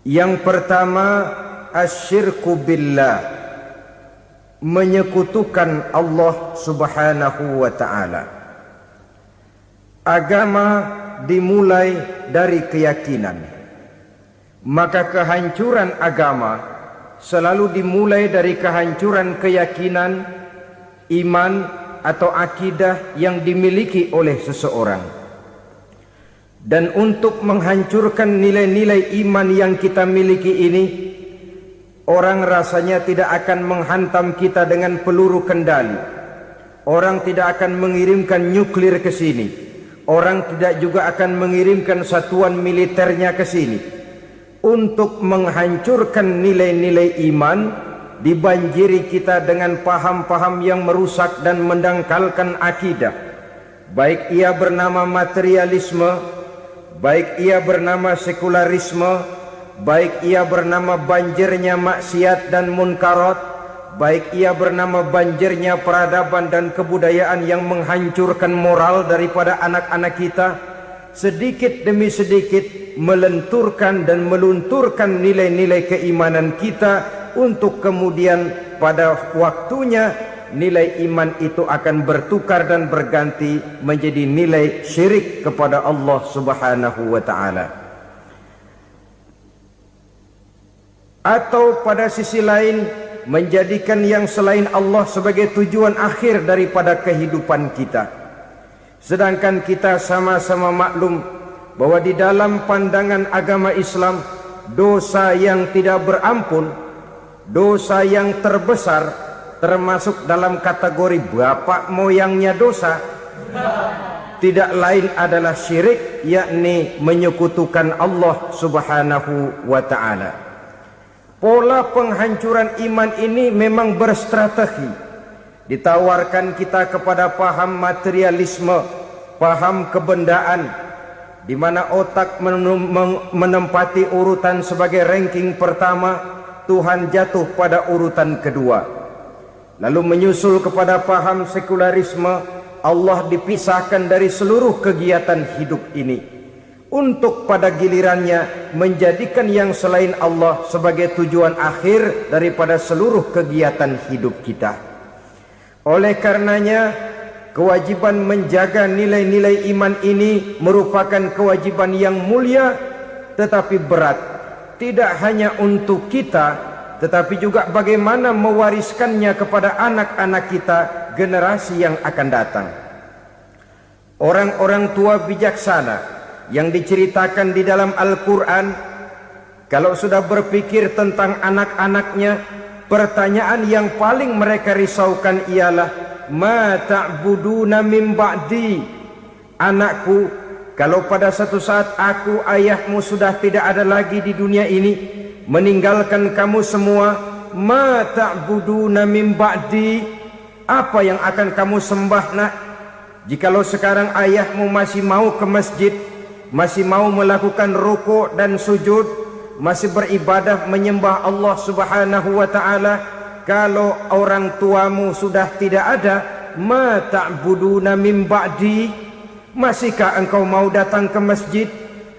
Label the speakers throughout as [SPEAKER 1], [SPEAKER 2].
[SPEAKER 1] Yang pertama, asyirku billah, menyekutukan Allah Subhanahu wa ta'ala. Agama dimulai dari keyakinan, maka kehancuran agama selalu dimulai dari kehancuran keyakinan, iman atau akidah yang dimiliki oleh seseorang. Dan untuk menghancurkan nilai-nilai iman yang kita miliki ini, orang rasanya tidak akan menghantam kita dengan peluru kendali. Orang tidak akan mengirimkan nuklir ke sini. Orang tidak juga akan mengirimkan satuan militernya ke sini. Untuk menghancurkan nilai-nilai iman, dibanjiri kita dengan paham-paham yang merusak dan mendangkalkan akidah. Baik ia bernama materialisme, baik ia bernama sekularisme, baik ia bernama banjirnya maksiat dan munkarat, baik ia bernama banjirnya peradaban dan kebudayaan yang menghancurkan moral daripada anak-anak kita, sedikit demi sedikit melenturkan dan melunturkan nilai-nilai keimanan kita, untuk kemudian pada waktunya nilai iman itu akan bertukar dan berganti menjadi nilai syirik kepada Allah Subhanahu wa ta'ala. Atau pada sisi lain, menjadikan yang selain Allah sebagai tujuan akhir daripada kehidupan kita. Sedangkan kita sama-sama maklum bahwa di dalam pandangan agama Islam, dosa yang tidak berampun, dosa yang terbesar, termasuk dalam kategori bapak moyangnya dosa, tidak lain adalah syirik, yakni menyekutukan Allah Subhanahu wa ta'ala. Pola penghancuran iman ini memang berstrategi. Ditawarkan kita kepada paham materialisme, paham kebendaan, di mana otak menempati urutan sebagai ranking pertama, Tuhan jatuh pada urutan kedua. Lalu menyusul kepada paham sekularisme, Allah dipisahkan dari seluruh kegiatan hidup ini, untuk pada gilirannya menjadikan yang selain Allah sebagai tujuan akhir daripada seluruh kegiatan hidup kita. Oleh karenanya, kewajiban menjaga nilai-nilai iman ini merupakan kewajiban yang mulia tetapi berat, tidak hanya untuk kita, tetapi juga bagaimana mewariskannya kepada anak-anak kita, generasi yang akan datang. Orang-orang tua bijaksana yang diceritakan di dalam Al-Quran, kalau sudah berpikir tentang anak-anaknya, pertanyaan yang paling mereka risaukan ialah, ma ta'buduna min ba'di. Anakku, kalau pada satu saat aku, ayahmu sudah tidak ada lagi di dunia ini, meninggalkan kamu semua, ma ta'buduna min ba'di, apa yang akan kamu sembah nak? Jikalau sekarang ayahmu masih mau ke masjid, masih mau melakukan rukuk dan sujud, masih beribadah menyembah Allah Subhanahu wa ta'ala, kalau orang tuamu sudah tidak ada, ma ta'buduna min ba'di, masihkah engkau mau datang ke masjid?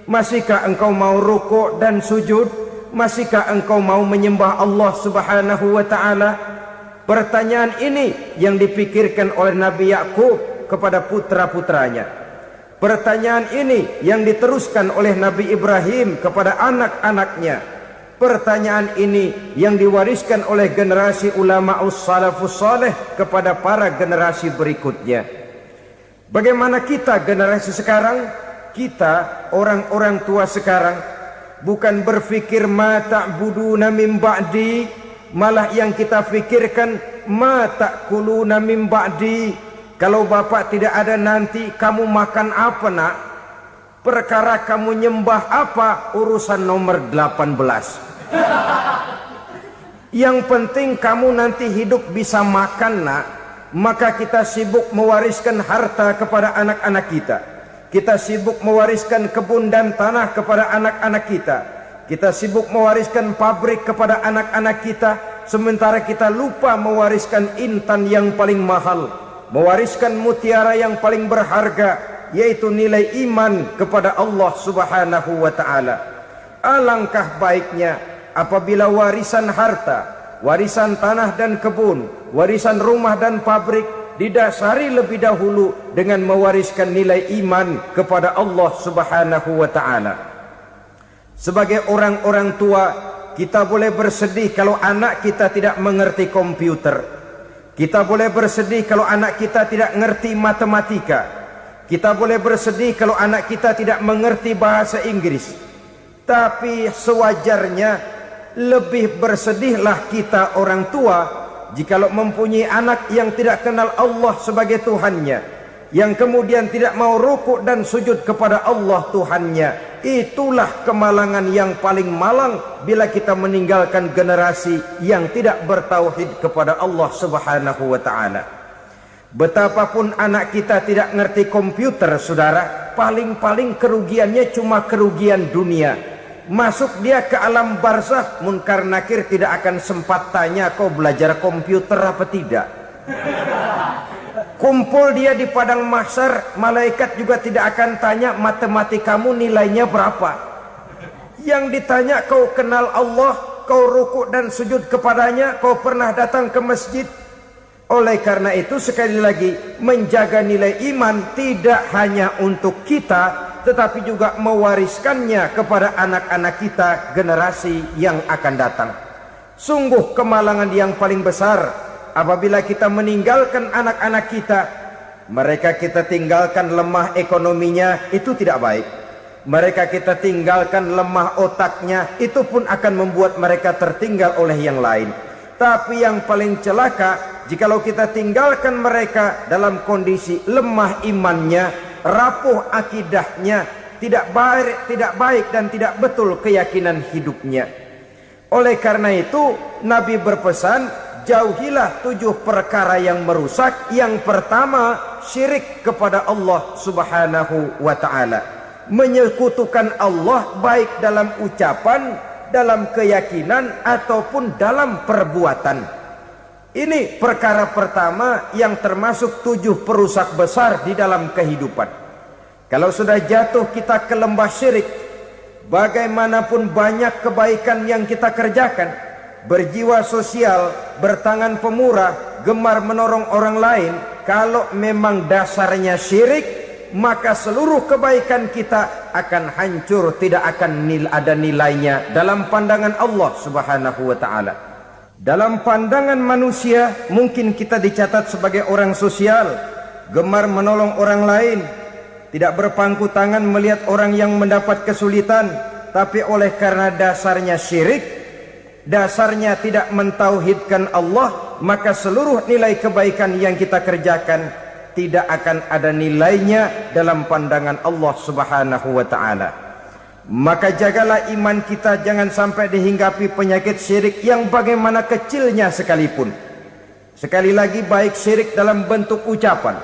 [SPEAKER 1] Masihkah engkau mau rukuk dan sujud? Masihkah engkau mau menyembah Allah Subhanahu wa ta'ala? Pertanyaan ini yang dipikirkan oleh Nabi Yakub kepada putra-putranya. Pertanyaan ini yang diteruskan oleh Nabi Ibrahim kepada anak-anaknya. Pertanyaan ini yang diwariskan oleh generasi ulama'us salafus saleh kepada para generasi berikutnya. Bagaimana kita generasi sekarang? Kita orang-orang tua sekarang bukan berfikir ma ta'buduna min ba'di, malah yang kita fikirkan ma ta'kuluna min ba'di. Kalau bapak tidak ada nanti kamu makan apa nak? Perkara kamu nyembah apa, urusan nomor 18. Yang penting kamu nanti hidup bisa makan nak. Maka kita sibuk mewariskan harta kepada anak-anak kita. Kita sibuk mewariskan kebun dan tanah kepada anak-anak kita. Kita sibuk mewariskan pabrik kepada anak-anak kita, sementara kita lupa mewariskan intan yang paling mahal, mewariskan mutiara yang paling berharga, yaitu nilai iman kepada Allah Subhanahu wa ta'ala. Alangkah baiknya apabila warisan harta, warisan tanah dan kebun, warisan rumah dan pabrik didasari lebih dahulu dengan mewariskan nilai iman kepada Allah Subhanahu wa taala. Sebagai orang-orang tua, kita boleh bersedih kalau anak kita tidak mengerti komputer. Kita boleh bersedih kalau anak kita tidak mengerti matematika. Kita boleh bersedih kalau anak kita tidak mengerti bahasa Inggris. Tapi sewajarnya lebih bersedihlah kita orang tua jikalau mempunyai anak yang tidak kenal Allah sebagai Tuhannya, yang kemudian tidak mau rukuk dan sujud kepada Allah Tuhannya. Itulah kemalangan yang paling malang bila kita meninggalkan generasi yang tidak bertauhid kepada Allah Subhanahu wa taala. Betapapun anak kita tidak ngerti komputer, saudara, paling-paling kerugiannya cuma kerugian dunia. Masuk dia ke alam barzakh, munkar nakir tidak akan sempat tanya kau belajar komputer apa tidak. Kumpul dia di padang mahsyar, malaikat juga tidak akan tanya matematikamu nilainya berapa. Yang ditanya kau kenal Allah, kau rukuk dan sujud kepadanya, kau pernah datang ke masjid. Oleh karena itu sekali lagi, menjaga nilai iman tidak hanya untuk kita, tetapi juga mewariskannya kepada anak-anak kita, generasi yang akan datang. Sungguh kemalangan yang paling besar apabila kita meninggalkan anak-anak kita. Mereka kita tinggalkan lemah ekonominya, itu tidak baik. Mereka kita tinggalkan lemah otaknya, itu pun akan membuat mereka tertinggal oleh yang lain. Tapi yang paling celaka, jikalau kita tinggalkan mereka dalam kondisi lemah imannya, rapuh akidahnya, tidak baik dan tidak betul keyakinan hidupnya. Oleh karena itu Nabi berpesan, jauhilah 7 perkara yang merusak. Yang pertama, syirik kepada Allah Subhanahu wa taala. Menyekutukan Allah baik dalam ucapan, dalam keyakinan ataupun dalam perbuatan. Ini perkara pertama yang termasuk 7 perusak besar di dalam kehidupan. Kalau sudah jatuh kita ke lembah syirik, bagaimanapun banyak kebaikan yang kita kerjakan, berjiwa sosial, bertangan pemurah, gemar menolong orang lain, kalau memang dasarnya syirik, maka seluruh kebaikan kita akan hancur, tidak akan ada nilainya dalam pandangan Allah Subhanahu wa taala. Dalam pandangan manusia mungkin kita dicatat sebagai orang sosial, gemar menolong orang lain, tidak berpangku tangan melihat orang yang mendapat kesulitan. Tapi oleh karena dasarnya syirik, dasarnya tidak mentauhidkan Allah, maka seluruh nilai kebaikan yang kita kerjakan tidak akan ada nilainya dalam pandangan Allah Subhanahu wa taala. Maka jagalah iman kita, jangan sampai dihinggapi penyakit syirik yang bagaimana kecilnya sekalipun. Sekali lagi, baik syirik dalam bentuk ucapan,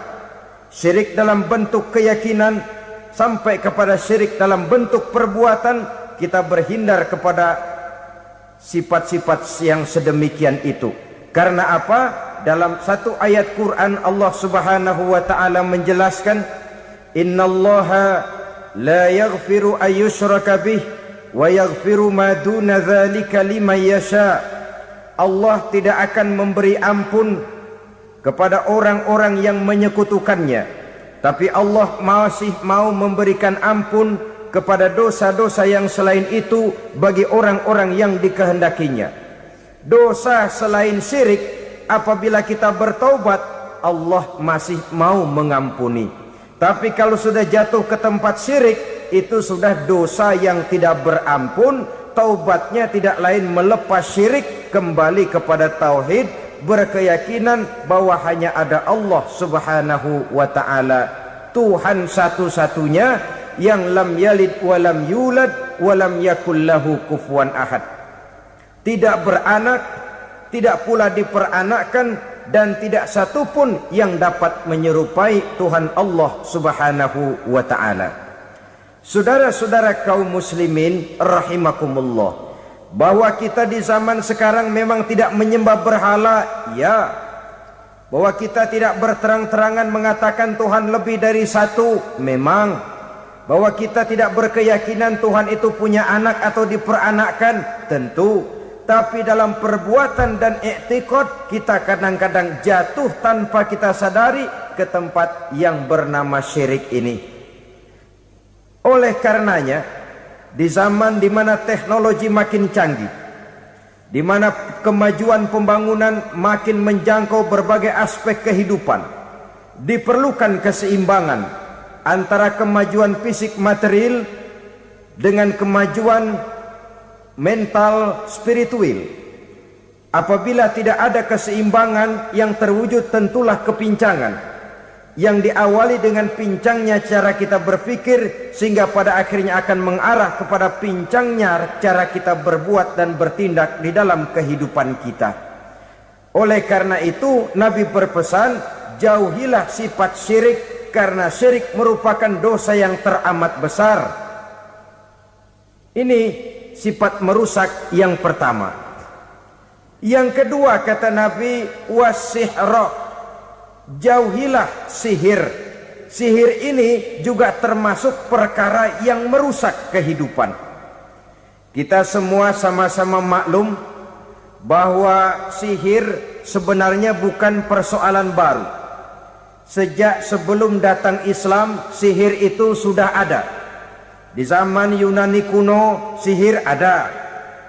[SPEAKER 1] syirik dalam bentuk keyakinan, sampai kepada syirik dalam bentuk perbuatan, kita berhindar kepada sifat-sifat yang sedemikian itu. Karena apa? Dalam satu ayat Quran Allah Subhanahu wa taala menjelaskan, innallaha la yaghfiru ayyushraka bih wa yaghfiru ma duna dzalika liman yasha. Allah tidak akan memberi ampun kepada orang-orang yang menyekutukannya, tapi Allah masih mau memberikan ampun kepada dosa-dosa yang selain itu bagi orang-orang yang dikehendakinya. Dosa selain syirik, apabila kita bertaubat, Allah masih mau mengampuni. Tapi kalau sudah jatuh ke tempat syirik, itu sudah dosa yang tidak berampun. Taubatnya tidak lain melepas syirik, kembali kepada tauhid, berkeyakinan bahwa hanya ada Allah Subhanahu wa taala, Tuhan satu-satunya yang lam yalid wa lam yulad wa lam yakul lahu kufuwan ahad. Tidak beranak, tidak pula diperanakkan, dan tidak satupun yang dapat menyerupai Tuhan Allah Subhanahu wa taala. Saudara-saudara kaum muslimin rahimakumullah, bahwa kita di zaman sekarang memang tidak menyembah berhala, ya. Bahwa kita tidak berterang-terangan mengatakan Tuhan lebih dari satu, memang. bahwa kita tidak berkeyakinan Tuhan itu punya anak atau diperanakkan, tentu. Tapi dalam perbuatan dan i'tiqad kita kadang-kadang jatuh tanpa kita sadari ke tempat yang bernama syirik ini. Oleh karenanya, di zaman di mana teknologi makin canggih, di mana kemajuan pembangunan makin menjangkau berbagai aspek kehidupan, diperlukan keseimbangan antara kemajuan fisik material dengan kemajuan mental spiritual. Apabila tidak ada keseimbangan yang terwujud, tentulah kepincangan yang diawali dengan pincangnya cara kita berpikir, sehingga pada akhirnya akan mengarah kepada pincangnya cara kita berbuat dan bertindak di dalam kehidupan kita. Oleh karena itu Nabi berpesan, jauhilah sifat syirik, karena syirik merupakan dosa yang teramat besar. Ini sifat merusak yang pertama. Yang kedua, kata Nabi, wasihra, jauhilah sihir. Sihir ini juga termasuk perkara yang merusak kehidupan. Kita semua sama-sama maklum bahwa sihir sebenarnya bukan persoalan baru. Sejak sebelum datang Islam, sihir itu sudah ada. Di zaman Yunani kuno sihir ada,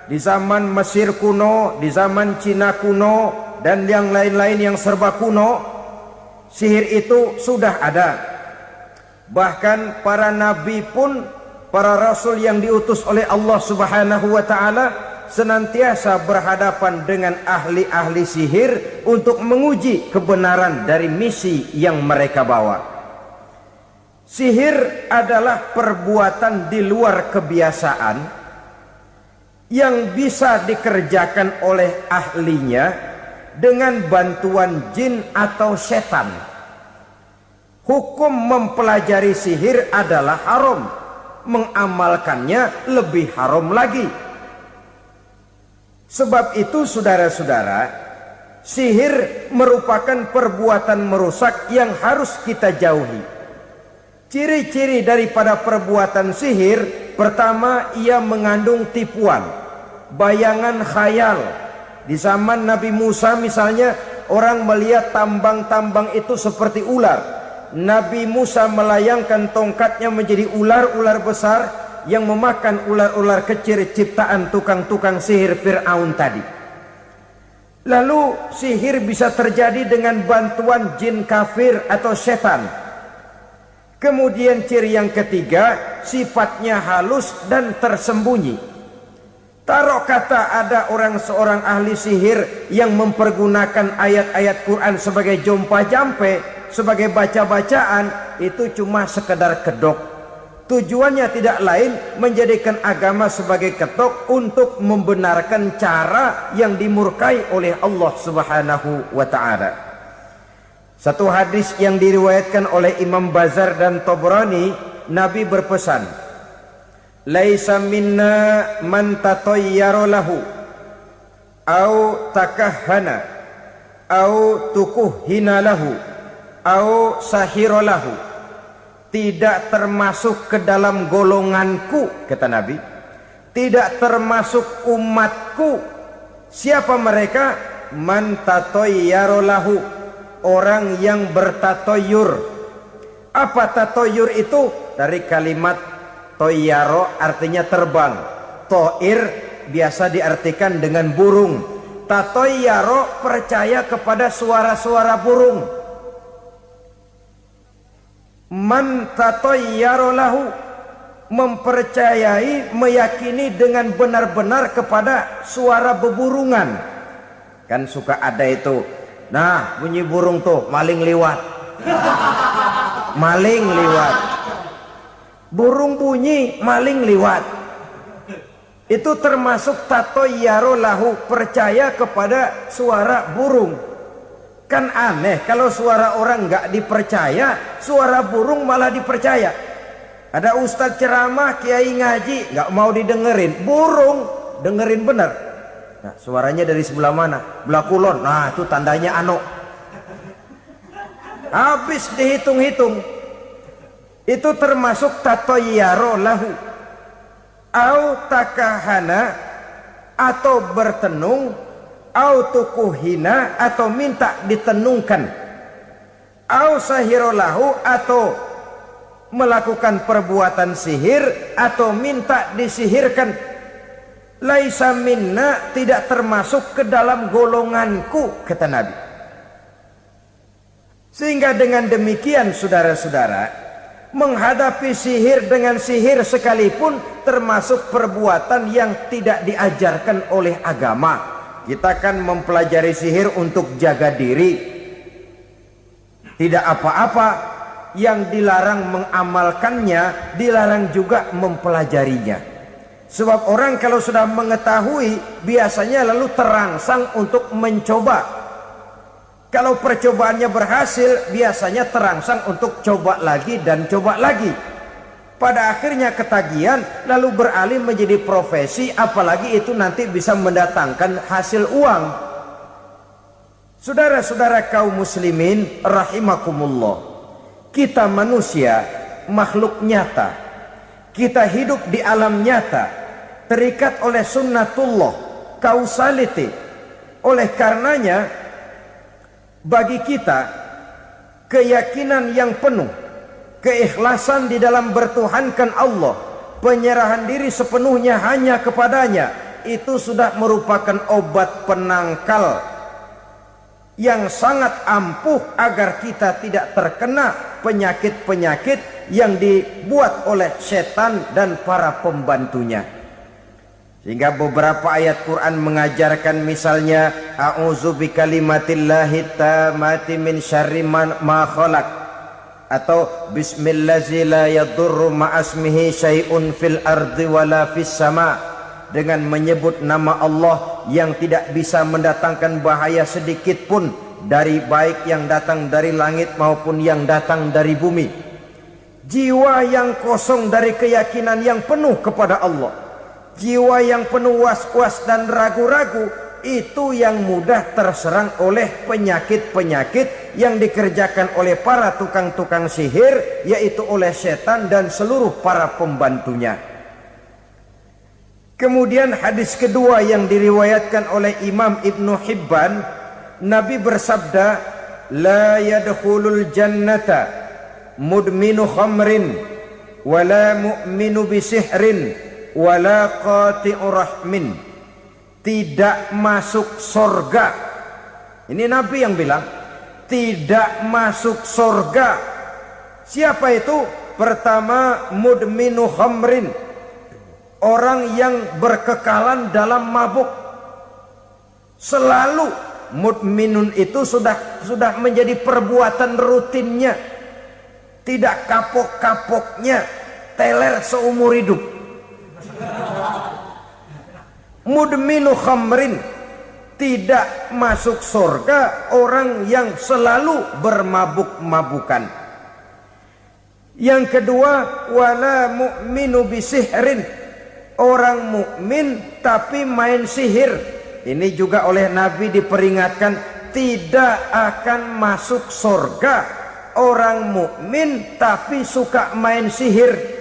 [SPEAKER 1] di zaman Mesir kuno, di zaman Cina kuno, dan yang lain-lain yang serba kuno, sihir itu sudah ada. Bahkan para nabi pun, para rasul yang diutus oleh Allah Subhanahu wa ta'ala, senantiasa berhadapan dengan ahli-ahli sihir untuk menguji kebenaran dari misi yang mereka bawa. Sihir adalah perbuatan di luar kebiasaan yang bisa dikerjakan oleh ahlinya dengan bantuan jin atau setan. Hukum mempelajari sihir adalah haram, mengamalkannya lebih haram lagi. Sebab itu saudara-saudara, sihir merupakan perbuatan merusak yang harus kita jauhi. Ciri-ciri daripada perbuatan sihir, pertama, ia mengandung tipuan, bayangan khayal. Di zaman Nabi Musa misalnya, orang melihat tambang-tambang itu seperti ular. Nabi Musa melayangkan tongkatnya menjadi ular-ular besar yang memakan ular-ular kecil ciptaan tukang-tukang sihir Fir'aun tadi. Lalu sihir bisa terjadi dengan bantuan jin kafir atau setan. Kemudian ciri yang ketiga, sifatnya halus dan tersembunyi. Taruh kata ada seorang ahli sihir yang mempergunakan ayat-ayat Quran sebagai jompa-jampe, sebagai baca-bacaan, itu cuma sekedar kedok. Tujuannya tidak lain menjadikan agama sebagai ketok untuk membenarkan cara yang dimurkai oleh Allah Subhanahu wa ta'ala. Satu hadis yang diriwayatkan oleh Imam Bazar dan Tabrani, Nabi berpesan, laisa minna man tatayyara lahu au takahhana au tukuhhina lahu au sahira lahu. Tidak termasuk ke dalam golonganku, kata Nabi, tidak termasuk umatku. Siapa mereka? Man tatayyara lahu, orang yang bertatoyur. Apa tatoyur itu? Dari kalimat toyaro, artinya terbang. Toir biasa diartikan dengan burung. Tatoyaro percaya kepada suara-suara burung. Man tatoyaro lahu, mempercayai, meyakini dengan benar-benar kepada suara beburungan. Kan suka ada itu, nah bunyi burung tuh, maling liwat. Maling liwat. Burung bunyi, maling liwat. Itu termasuk tatoyaro lahu, percaya kepada suara burung. Kan aneh kalau suara orang nggak dipercaya, suara burung malah dipercaya. Ada ustadz ceramah, kiai ngaji, nggak mau didengerin, burung dengerin bener. Nah, suaranya dari sebelah mana? Belah kulon. Nah, itu tandanya ano. Habis dihitung-hitung. itu termasuk tatoyaro lahu, au takahana atau bertenung, au tukuhina atau minta ditenungkan, au sahiro lahu atau melakukan perbuatan sihir atau minta disihirkan. Laisa minna, tidak termasuk ke dalam golonganku, kata Nabi. Sehingga dengan demikian saudara-saudara, menghadapi sihir dengan sihir sekalipun termasuk perbuatan yang tidak diajarkan oleh agama. Kita kan mempelajari sihir untuk jaga diri, tidak apa-apa. Yang dilarang mengamalkannya, dilarang juga mempelajarinya. Sebab orang kalau sudah mengetahui, biasanya lalu terangsang untuk mencoba. Kalau percobaannya berhasil, biasanya terangsang untuk coba lagi dan coba lagi. Pada akhirnya ketagihan, lalu beralih menjadi profesi, apalagi itu nanti bisa mendatangkan hasil uang. Saudara-saudara kaum muslimin rahimakumullah, kita manusia makhluk nyata, kita hidup di alam nyata, terikat oleh sunnatullah, causality. Oleh karenanya bagi kita keyakinan yang penuh, keikhlasan di dalam bertuhankan Allah, penyerahan diri sepenuhnya hanya kepadanya, itu sudah merupakan obat penangkal yang sangat ampuh agar kita tidak terkena penyakit-penyakit yang dibuat oleh setan dan para pembantunya. Sehingga beberapa ayat Quran mengajarkan, misalnya a'udzu bikalimatillahi tammati min syarri ma khalaq, atau bismillazi la yadurru ma'asmihi syai'un fil ardi wala fis sama', dengan menyebut nama Allah yang tidak bisa mendatangkan bahaya sedikit pun dari baik yang datang dari langit maupun yang datang dari bumi. Jiwa yang kosong dari keyakinan yang penuh kepada Allah, jiwa yang penuh was-was dan ragu-ragu, itu yang mudah terserang oleh penyakit-penyakit yang dikerjakan oleh para tukang-tukang sihir, yaitu oleh setan dan seluruh para pembantunya. Kemudian hadis kedua yang diriwayatkan oleh Imam Ibnu Hibban, Nabi bersabda, la yadkhulul jannata mudminu khamrin wala mu'minu bisihrin wala qati'u rahmin. Tidak masuk surga. Ini Nabi yang bilang, tidak masuk surga. Siapa itu? Pertama, mudminu khamrin, orang yang berkekalan dalam mabuk. Selalu mudminun itu sudah menjadi perbuatan rutinnya, tidak kapok-kapoknya, teler seumur hidup. Mudminu khamrin, tidak masuk surga orang yang selalu bermabuk-mabukan. Yang kedua, wala mu'minu bisihrin, orang mukmin tapi main sihir. Ini juga oleh Nabi diperingatkan, tidak akan masuk surga orang mukmin tapi suka main sihir.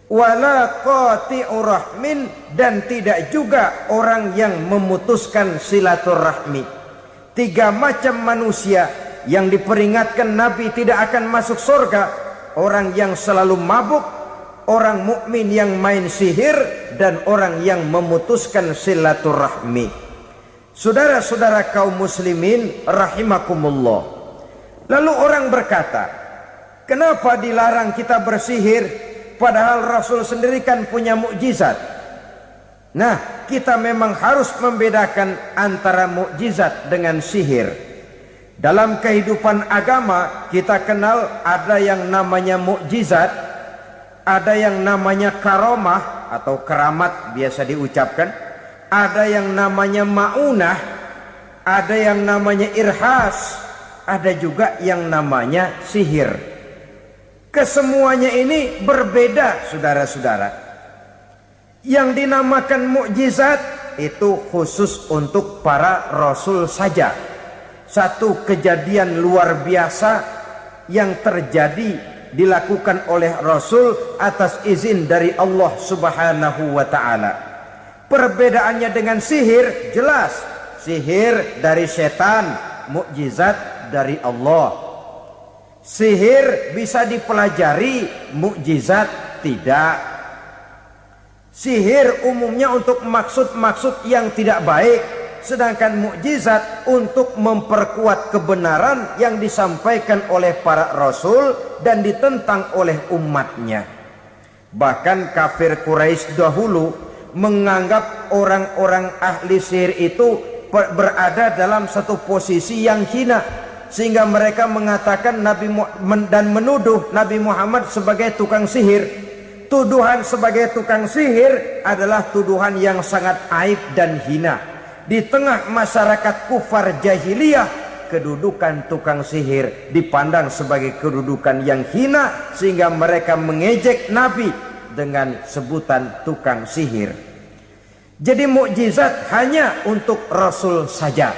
[SPEAKER 1] Wala qati'u rahmin, dan tidak juga orang yang memutuskan silaturahmi. Tiga macam manusia yang diperingatkan Nabi tidak akan masuk surga: orang yang selalu mabuk, orang mukmin yang main sihir, dan orang yang memutuskan silaturahmi. Saudara-saudara kaum muslimin rahimakumullah. Lalu orang berkata, kenapa dilarang kita bersihir padahal Rasul sendiri kan punya mukjizat? Nah, kita memang harus membedakan antara mukjizat dengan sihir. Dalam kehidupan agama kita kenal ada yang namanya mukjizat, ada yang namanya karomah atau keramat biasa diucapkan, ada yang namanya maunah, ada yang namanya irhas, ada juga yang namanya sihir. Kesemuanya ini berbeda, saudara-saudara. Yang dinamakan mukjizat itu khusus untuk para rasul saja. Satu kejadian luar biasa yang terjadi dilakukan oleh Rasul atas izin dari Allah Subhanahu wa ta'ala. Perbedaannya dengan sihir jelas. Sihir dari setan, mukjizat dari Allah. Sihir bisa dipelajari, mukjizat tidak. Sihir umumnya untuk maksud-maksud yang tidak baik, sedangkan mukjizat untuk memperkuat kebenaran yang disampaikan oleh para rasul dan ditentang oleh umatnya. Bahkan kafir Quraisy dahulu menganggap orang-orang ahli sihir itu berada dalam satu posisi yang hina, sehingga mereka mengatakan dan menuduh Nabi Muhammad sebagai tukang sihir. Tuduhan sebagai tukang sihir adalah tuduhan yang sangat aib dan hina. Di tengah masyarakat kufar jahiliyah, kedudukan tukang sihir dipandang sebagai kedudukan yang hina, sehingga mereka mengejek Nabi dengan sebutan tukang sihir. Jadi mukjizat hanya untuk Rasul saja.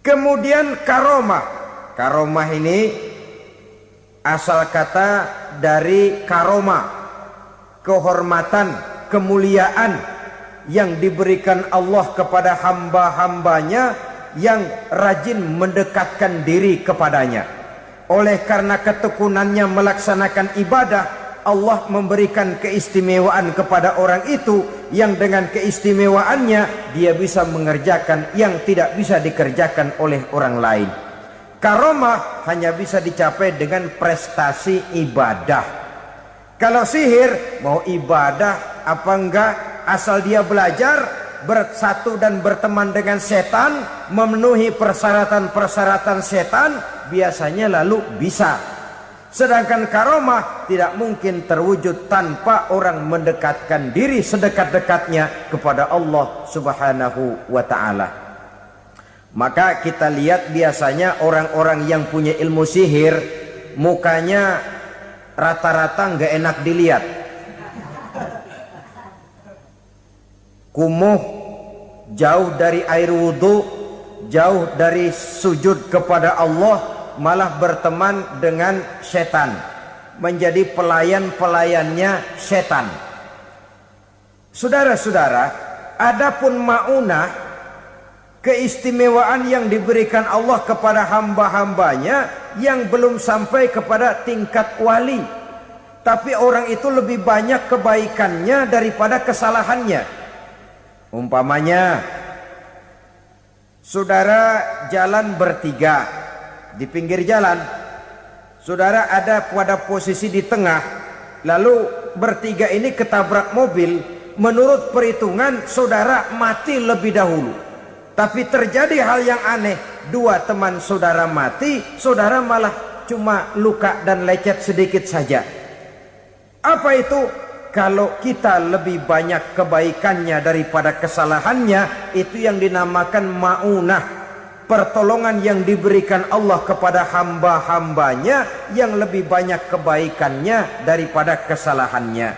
[SPEAKER 1] Kemudian karomah. Karomah ini asal kata dari karoma, kehormatan, kemuliaan yang diberikan Allah kepada hamba-hambanya yang rajin mendekatkan diri kepadanya. Oleh karena ketekunannya melaksanakan ibadah, Allah memberikan keistimewaan kepada orang itu, yang dengan keistimewaannya dia bisa mengerjakan yang tidak bisa dikerjakan oleh orang lain. Karomah hanya bisa dicapai dengan prestasi ibadah. Kalau sihir, mau ibadah apa enggak, asal dia belajar, bersatu dan berteman dengan setan, memenuhi persyaratan-persyaratan setan, biasanya lalu bisa. Sedangkan karomah tidak mungkin terwujud tanpa orang mendekatkan diri sedekat-dekatnya kepada Allah Subhanahu wa ta'ala. Maka kita lihat biasanya orang-orang yang punya ilmu sihir, mukanya rata-rata nggak enak dilihat. Kumuh, jauh dari air wudhu, jauh dari sujud kepada Allah, malah berteman dengan setan, menjadi pelayan-pelayannya setan. Saudara-saudara, adapun maunah, keistimewaan yang diberikan Allah kepada hamba-hambanya yang belum sampai kepada tingkat wali, tapi orang itu lebih banyak kebaikannya daripada kesalahannya. Umpamanya, saudara jalan bertiga di pinggir jalan, saudara ada pada posisi di tengah, lalu bertiga ini ketabrak mobil. Menurut perhitungan saudara mati lebih dahulu. Tapi terjadi hal yang aneh, dua teman saudara mati, saudara malah cuma luka dan lecet sedikit saja. Apa itu? Kalau kita lebih banyak kebaikannya daripada kesalahannya, itu yang dinamakan maunah, pertolongan yang diberikan Allah kepada hamba-hambanya yang lebih banyak kebaikannya daripada kesalahannya.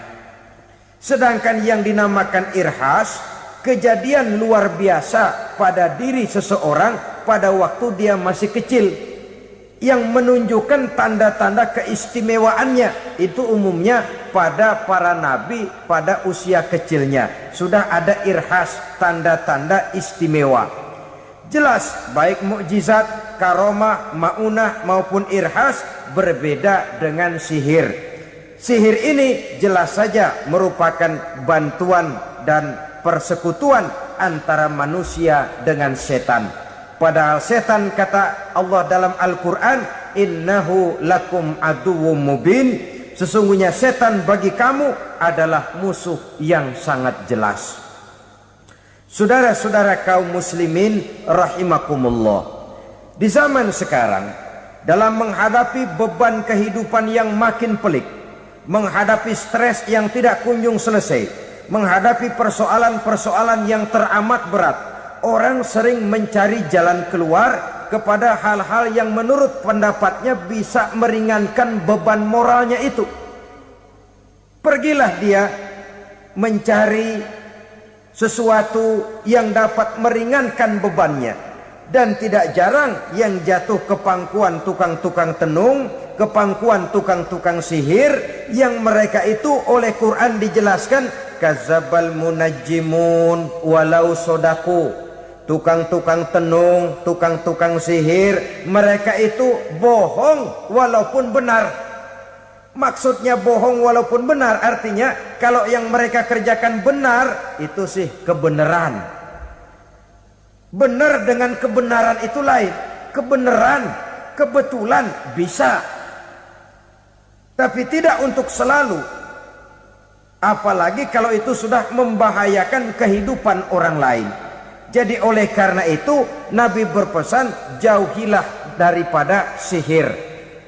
[SPEAKER 1] Sedangkan yang dinamakan irhas, kejadian luar biasa pada diri seseorang pada waktu dia masih kecil, yang menunjukkan tanda-tanda keistimewaannya. Itu umumnya pada para nabi pada usia kecilnya sudah ada irhas, tanda-tanda istimewa. Jelas baik mukjizat, karomah, maunah maupun irhas berbeda dengan sihir. Sihir ini jelas saja merupakan bantuan dan persekutuan antara manusia dengan setan. Padahal setan, kata Allah dalam Al-Quran, innahu lakum aduwwum mubin, sesungguhnya setan bagi kamu adalah musuh yang sangat jelas. Saudara-saudara kaum muslimin rahimakumullah, di zaman sekarang dalam menghadapi beban kehidupan yang makin pelik, menghadapi stres yang tidak kunjung selesai, menghadapi persoalan-persoalan yang teramat berat, orang sering mencari jalan keluar kepada hal-hal yang menurut pendapatnya bisa meringankan beban moralnya itu. Pergilah dia mencari sesuatu yang dapat meringankan bebannya. Dan tidak jarang yang jatuh ke pangkuan tukang-tukang tenung kepangkuan tukang-tukang sihir yang mereka itu oleh Quran dijelaskan kadzabal munajjimun walau sodaku. Tukang-tukang tenung, tukang-tukang sihir, mereka itu bohong walaupun benar. Maksudnya bohong walaupun benar artinya kalau yang mereka kerjakan benar itu sih kebenaran. Benar dengan kebenaran itu lain. Kebenaran, kebetulan bisa, tapi tidak untuk selalu. Apalagi kalau itu sudah membahayakan kehidupan orang lain. Jadi oleh karena itu Nabi berpesan jauhilah daripada sihir.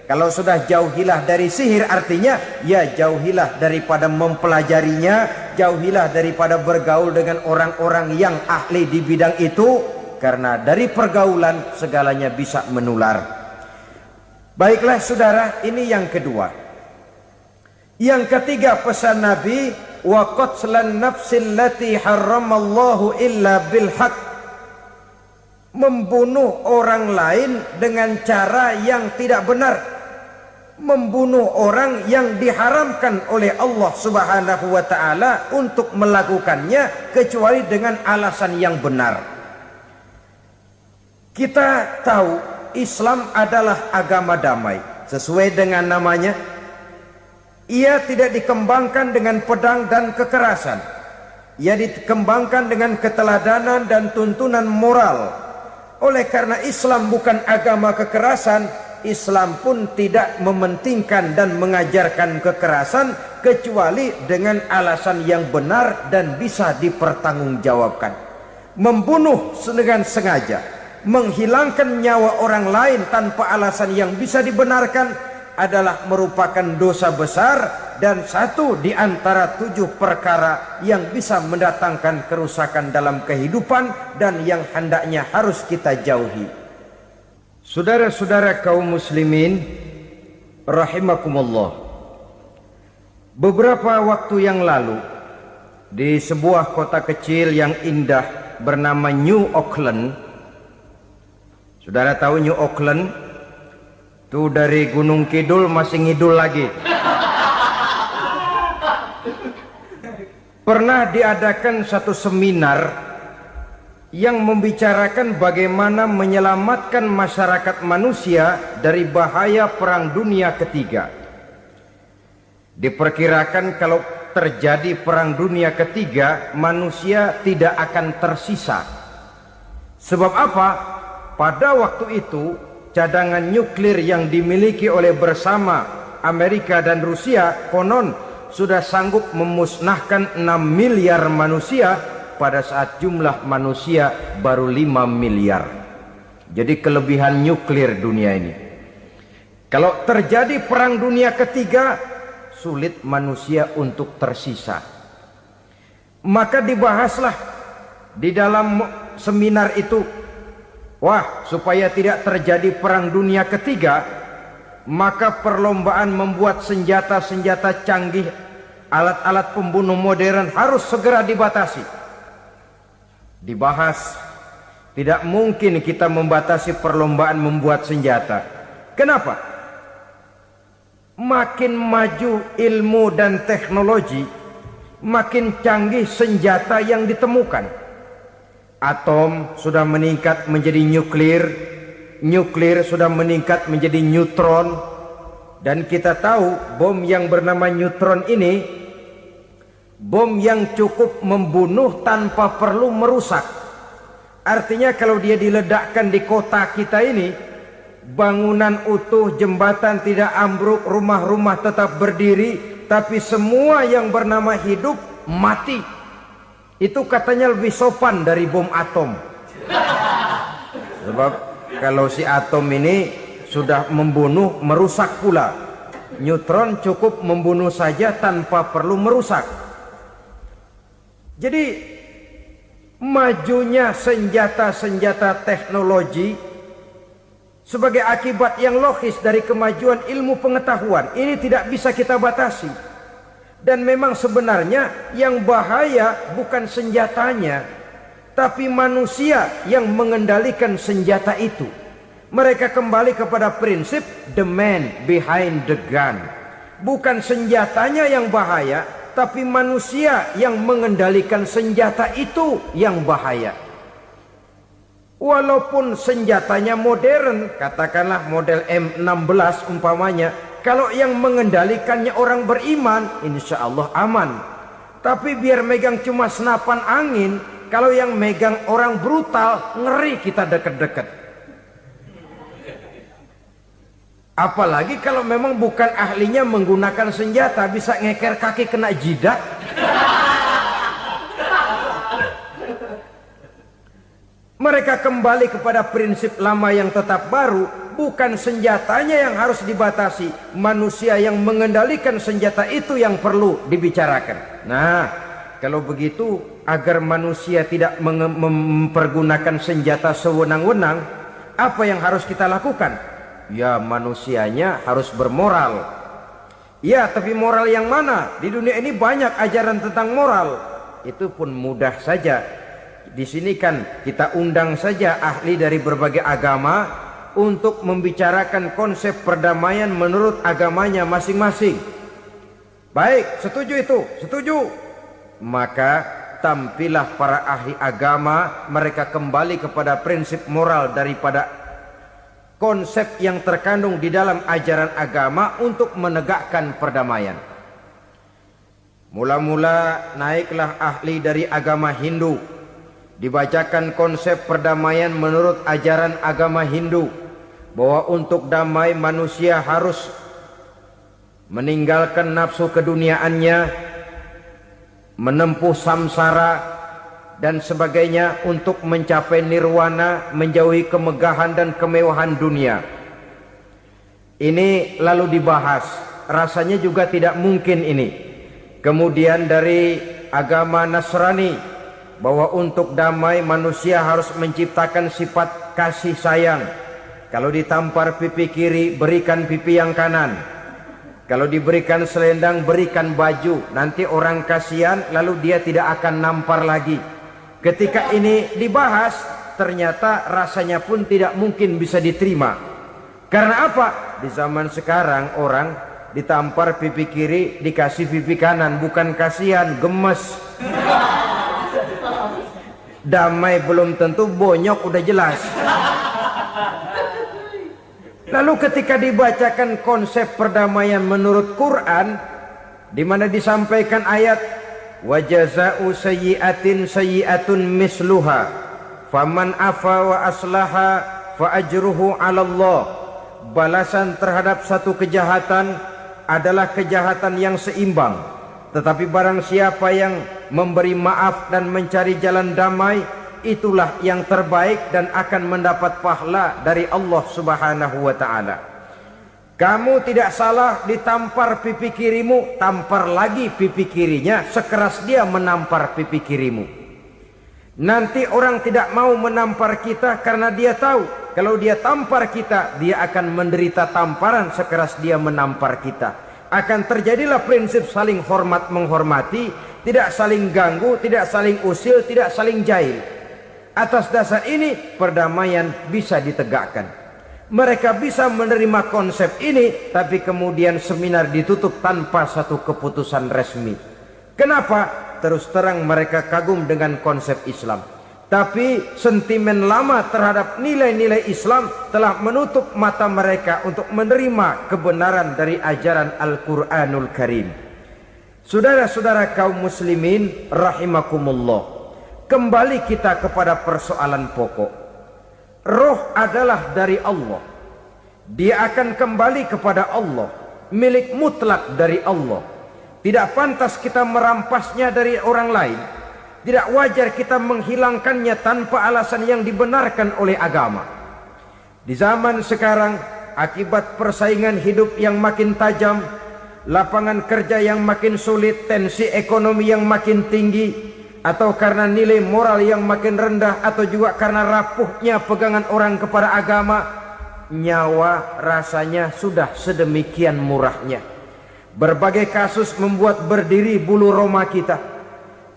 [SPEAKER 1] Kalau sudah jauhilah dari sihir artinya ya jauhilah daripada mempelajarinya, jauhilah daripada bergaul dengan orang-orang yang ahli di bidang itu, karena dari pergaulan segalanya bisa menular. Baiklah saudara, ini yang kedua. Yang ketiga pesan Nabi, wa qatlan nafsil lati harramallahu illa bil haqq. Membunuh orang lain dengan cara yang tidak benar. Membunuh orang yang diharamkan oleh Allah Subhanahu wa taala untuk melakukannya kecuali dengan alasan yang benar. Kita tahu Islam adalah agama damai. Sesuai dengan namanya, ia tidak dikembangkan dengan pedang dan kekerasan. Ia dikembangkan dengan keteladanan dan tuntunan moral. Oleh karena Islam bukan agama kekerasan, Islam pun tidak mementingkan dan mengajarkan kekerasan kecuali dengan alasan yang benar dan bisa dipertanggungjawabkan. Membunuh dengan sengaja, menghilangkan nyawa orang lain tanpa alasan yang bisa dibenarkan adalah merupakan dosa besar dan satu di antara 7 perkara yang bisa mendatangkan kerusakan dalam kehidupan dan yang hendaknya harus kita jauhi. Saudara-saudara kaum muslimin rahimakumullah, beberapa waktu yang lalu di sebuah kota kecil yang indah bernama New Auckland. Saudara tahu New Auckland? Itu dari Gunung Kidul masih ngidul lagi. Pernah diadakan satu seminar yang membicarakan bagaimana menyelamatkan masyarakat manusia dari bahaya Perang Dunia Ketiga. Diperkirakan kalau terjadi Perang Dunia Ketiga, manusia tidak akan tersisa. Sebab apa? Pada waktu itu cadangan nuklir yang dimiliki oleh bersama Amerika dan Rusia konon sudah sanggup memusnahkan 6 miliar manusia pada saat jumlah manusia baru 5 miliar. Jadi kelebihan nuklir dunia ini. Kalau terjadi Perang Dunia Ketiga, sulit manusia untuk tersisa. Maka dibahaslah di dalam seminar itu, wah, supaya tidak terjadi Perang Dunia Ketiga, maka perlombaan membuat senjata-senjata canggih, alat-alat pembunuh modern harus segera dibatasi. Dibahas, tidak mungkin kita membatasi perlombaan membuat senjata. Kenapa? Makin maju ilmu dan teknologi, makin canggih senjata yang ditemukan. Atom sudah meningkat menjadi nuklir, nuklir sudah meningkat menjadi neutron, dan kita tahu bom yang bernama neutron ini bom yang cukup membunuh tanpa perlu merusak. Artinya kalau dia diledakkan di kota kita ini, bangunan utuh, jembatan tidak ambruk, rumah-rumah tetap berdiri, tapi semua yang bernama hidup mati. Itu katanya lebih sopan dari bom atom. Sebab kalau si atom ini sudah membunuh, merusak pula. Neutron cukup membunuh saja tanpa perlu merusak. Jadi majunya senjata-senjata teknologi sebagai akibat yang logis dari kemajuan ilmu pengetahuan ini tidak bisa kita batasi. Dan memang sebenarnya yang bahaya bukan senjatanya, tapi manusia yang mengendalikan senjata itu. Mereka kembali kepada prinsip the man behind the gun. Bukan senjatanya yang bahaya, tapi manusia yang mengendalikan senjata itu yang bahaya. Walaupun senjatanya modern, katakanlah model M16 umpamanya, kalau yang mengendalikannya orang beriman, insya Allah aman. Tapi biar megang cuma senapan angin, kalau yang megang orang brutal, ngeri kita deket-deket. Apalagi kalau memang bukan ahlinya menggunakan senjata, bisa ngeker kaki kena jidat. Mereka kembali kepada prinsip lama yang tetap baru. Bukan senjatanya yang harus dibatasi, manusia yang mengendalikan senjata itu yang perlu dibicarakan. Nah, kalau begitu, agar manusia tidak mempergunakan senjata sewenang-wenang, apa yang harus kita lakukan? Ya, manusianya harus bermoral. Ya, tapi moral yang mana? Di dunia ini banyak ajaran tentang moral. Itu pun mudah saja. Di sini kan kita undang saja ahli dari berbagai agama untuk membicarakan konsep perdamaian menurut agamanya masing-masing. Baik, setuju itu? Setuju. Maka tampillah para ahli agama, mereka kembali kepada prinsip moral daripada konsep yang terkandung di dalam ajaran agama untuk menegakkan perdamaian. Mula-mula naiklah ahli dari agama Hindu, dibacakan konsep perdamaian menurut ajaran agama Hindu, bahwa untuk damai manusia harus meninggalkan nafsu keduniaannya, menempuh samsara dan sebagainya untuk mencapai nirwana, menjauhi kemegahan dan kemewahan dunia. Ini lalu dibahas, rasanya juga tidak mungkin ini. Kemudian dari agama Nasrani, bahwa untuk damai manusia harus menciptakan sifat kasih sayang. Kalau ditampar pipi kiri, berikan pipi yang kanan. Kalau diberikan selendang, berikan baju. Nanti orang kasihan, lalu dia tidak akan nampar lagi. Ketika ini dibahas, ternyata rasanya pun tidak mungkin bisa diterima. Karena apa? Di zaman sekarang orang ditampar pipi kiri, dikasih pipi kanan. Bukan kasihan, gemes. Damai belum tentu, bonyok udah jelas. Lalu ketika dibacakan konsep perdamaian menurut Quran, di mana disampaikan ayat wa jazaa'u sayyi'atin sayyi'atun misluha faman afa wa aslaha fa ajruhu 'ala Allah. Balasan terhadap satu kejahatan adalah kejahatan yang seimbang, tetapi barang siapa yang memberi maaf dan mencari jalan damai, itulah yang terbaik dan akan mendapat pahala dari Allah Subhanahu wa ta'ala. Kamu tidak salah ditampar pipi kirimu, tampar lagi pipi kirinya sekeras dia menampar pipi kirimu. Nanti orang tidak mau menampar kita karena dia tahu kalau dia tampar kita, dia akan menderita tamparan sekeras dia menampar kita. Akan terjadilah prinsip saling hormat menghormati, tidak saling ganggu, tidak saling usil, tidak saling jahil. Atas dasar ini perdamaian bisa ditegakkan. Mereka bisa menerima konsep ini, tapi kemudian seminar ditutup tanpa satu keputusan resmi. Kenapa? Terus terang mereka kagum dengan konsep Islam, tapi sentimen lama terhadap nilai-nilai Islam telah menutup mata mereka untuk menerima kebenaran dari ajaran Al-Quranul Karim. Saudara-saudara kaum muslimin rahimakumullah, kembali kita kepada persoalan pokok. Roh adalah dari Allah. Dia akan kembali kepada Allah, milik mutlak dari Allah. Tidak pantas kita merampasnya dari orang lain. Tidak wajar kita menghilangkannya tanpa alasan yang dibenarkan oleh agama. Di zaman sekarang, akibat persaingan hidup yang makin tajam, lapangan kerja yang makin sulit, tensi ekonomi yang makin tinggi, atau karena nilai moral yang makin rendah, atau juga karena rapuhnya pegangan orang kepada agama, nyawa rasanya sudah sedemikian murahnya. Berbagai kasus membuat berdiri bulu roma kita.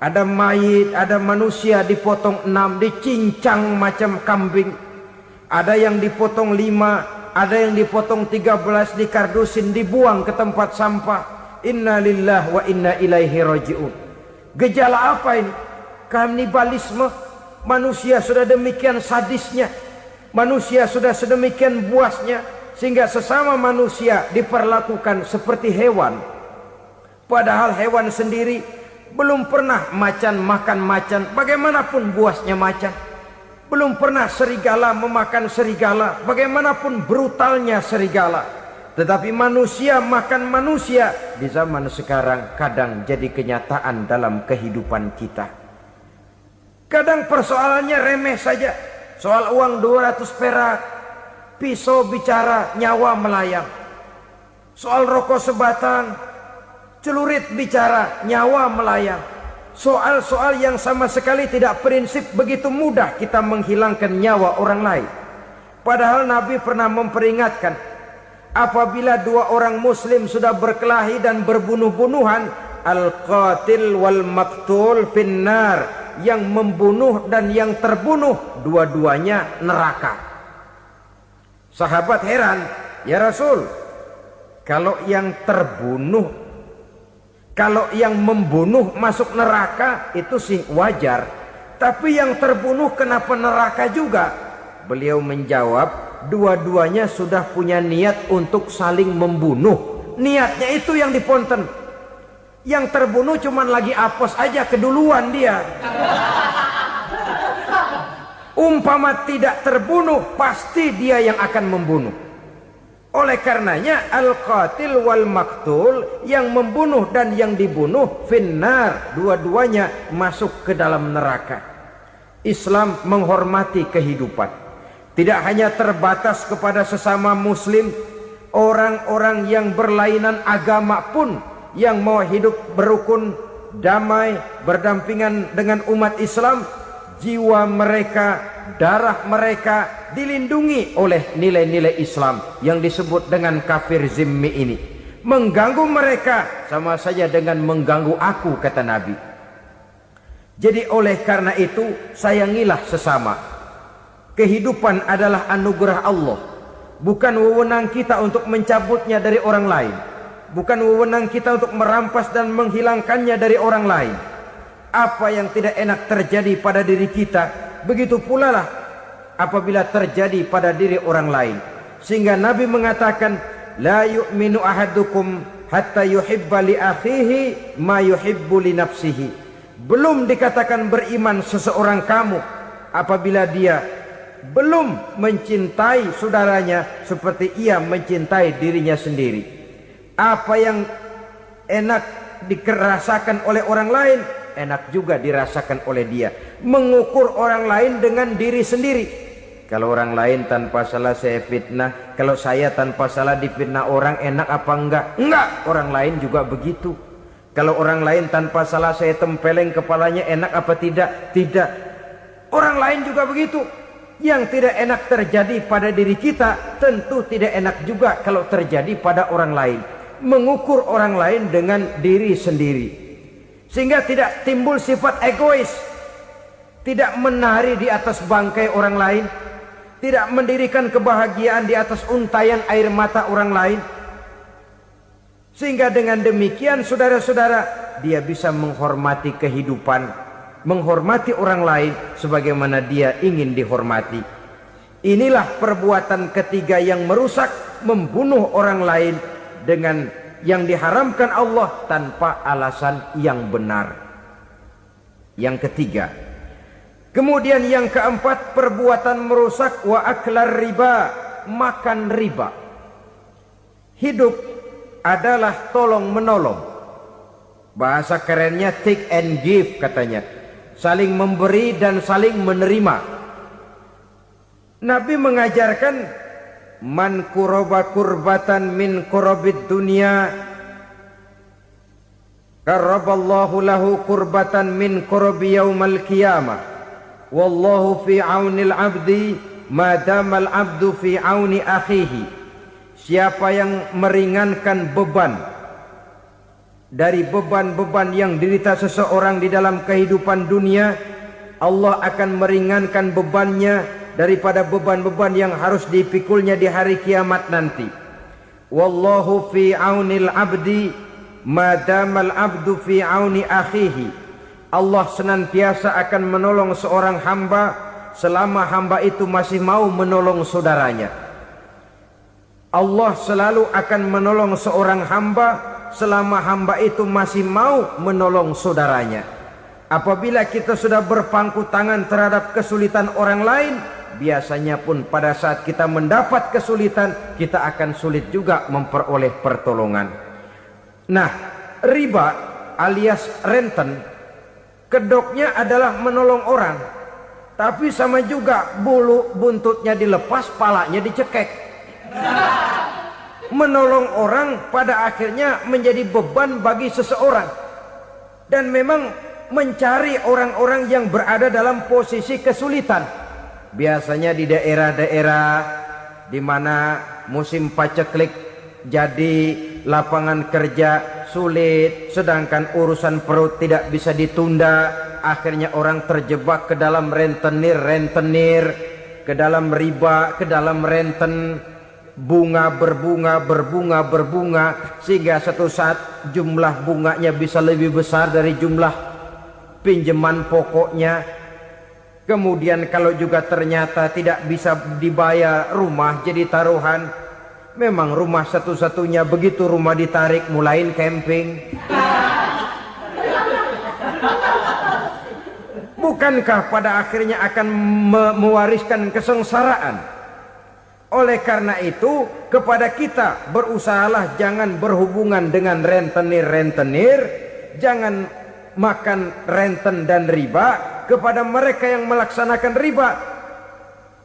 [SPEAKER 1] Ada mayit, ada manusia dipotong 6, dicincang macam kambing. Ada yang dipotong 5, ada yang dipotong 13, dikardusin, dibuang ke tempat sampah. Inna lillahi wa inna ilaihi raji'un. Gejala apa ini? Kanibalisme. Manusia sudah demikian sadisnya, manusia sudah sedemikian buasnya, sehingga sesama manusia diperlakukan seperti hewan. Padahal hewan sendiri belum pernah macan makan macan, bagaimanapun buasnya macan. Belum pernah serigala memakan serigala, bagaimanapun brutalnya serigala. Tetapi manusia makan manusia di zaman sekarang kadang jadi kenyataan dalam kehidupan kita. Kadang persoalannya remeh saja. Soal uang 200 perak, pisau bicara, nyawa melayang. Soal rokok sebatang, celurit bicara, nyawa melayang. Soal-soal yang sama sekali tidak prinsip, begitu mudah kita menghilangkan nyawa orang lain. Padahal Nabi pernah memperingatkan, apabila dua orang muslim sudah berkelahi dan berbunuh-bunuhan, al-qatil wal maktul finnar, yang membunuh dan yang terbunuh dua-duanya neraka. Sahabat heran, ya Rasul, kalau yang terbunuh, kalau yang membunuh masuk neraka itu sih wajar, tapi yang terbunuh kenapa neraka juga? Beliau menjawab, dua-duanya sudah punya niat untuk saling membunuh. Niatnya itu yang diponten. Yang terbunuh cuman lagi apes aja, keduluan dia. Umpama tidak terbunuh, pasti dia yang akan membunuh. Oleh karenanya al-qatil wal maktul, yang membunuh dan yang dibunuh finnar, dua-duanya masuk ke dalam neraka. Islam menghormati kehidupan. Tidak hanya terbatas kepada sesama muslim, orang-orang yang berlainan agama pun yang mau hidup berukun, damai, berdampingan dengan umat Islam, jiwa mereka, darah mereka dilindungi oleh nilai-nilai Islam yang disebut dengan kafir zimmi ini. Mengganggu mereka sama saja dengan mengganggu aku, kata Nabi. Jadi oleh karena itu, sayangilah sesama. Kehidupan adalah anugerah Allah, bukan wewenang kita untuk mencabutnya dari orang lain, bukan wewenang kita untuk merampas dan menghilangkannya dari orang lain. Apa yang tidak enak terjadi pada diri kita, begitu pula lah apabila terjadi pada diri orang lain. Sehingga Nabi mengatakan, la yu'minu ahadukum hatta yuhibba li akhihi ma yuhibbu li nafsihi. Belum dikatakan beriman seseorang kamu apabila dia belum mencintai saudaranya seperti ia mencintai dirinya sendiri. Apa yang enak dirasakan oleh orang lain, enak juga dirasakan oleh dia. Mengukur orang lain dengan diri sendiri. Kalau orang lain tanpa salah saya fitnah, kalau saya tanpa salah difitnah orang, enak apa enggak? Enggak, orang lain juga begitu. Kalau orang lain tanpa salah saya tempeleng kepalanya, enak apa tidak? Tidak. Orang lain juga begitu. Yang tidak enak terjadi pada diri kita, tentu tidak enak juga kalau terjadi pada orang lain. Mengukur orang lain dengan diri sendiri, sehingga tidak timbul sifat egois, tidak menari di atas bangkai orang lain, tidak mendirikan kebahagiaan di atas untayan air mata orang lain. Sehingga dengan demikian saudara-saudara, dia bisa menghormati kehidupan, menghormati orang lain sebagaimana dia ingin dihormati. Inilah perbuatan ketiga yang merusak, membunuh orang lain dengan yang diharamkan Allah tanpa alasan yang benar. Yang ketiga. Kemudian yang keempat, perbuatan merusak wa aklar riba, makan riba. Hidup adalah tolong menolong. Bahasa kerennya take and give katanya. Saling memberi dan saling menerima. Nabi mengajarkan, man kuraba kurbatan min kurabid dunya karaballahu lahu kurbatan min kurabi yaumal qiyamah. Wallahu fi aunil abdi madamal abdu fi auni akhihi. Siapa yang meringankan beban dari beban-beban yang diderita seseorang di dalam kehidupan dunia, Allah akan meringankan bebannya daripada beban-beban yang harus dipikulnya di hari kiamat nanti. Wallahu fi aunil abdi madamal abdu fi auni akhihi. Allah senantiasa akan menolong seorang hamba selama hamba itu masih mau menolong saudaranya. Allah selalu akan menolong seorang hamba selama hamba itu masih mau menolong saudaranya. Apabila kita sudah berpangku tangan terhadap kesulitan orang lain, biasanya pun pada saat kita mendapat kesulitan, kita akan sulit juga memperoleh pertolongan. Nah, riba alias renten, kedoknya adalah menolong orang, tapi sama juga bulu buntutnya dilepas, palanya dicekek. Menolong orang pada akhirnya menjadi beban bagi seseorang, dan memang mencari orang-orang yang berada dalam posisi kesulitan. Biasanya di daerah-daerah di mana musim paceklik, jadi lapangan kerja sulit, sedangkan urusan perut tidak bisa ditunda. Akhirnya orang terjebak ke dalam rentenir, ke dalam riba, ke dalam renten. Bunga berbunga, sehingga satu saat jumlah bunganya bisa lebih besar dari jumlah pinjaman pokoknya. Kemudian kalau juga ternyata tidak bisa dibayar, rumah jadi taruhan. Memang rumah satu-satunya, begitu rumah ditarik mulain camping. Bukankah pada akhirnya akan mewariskan kesengsaraan? Oleh karena itu, kepada kita berusahalah jangan berhubungan dengan rentenir, jangan makan renten dan riba kepada mereka yang melaksanakan riba.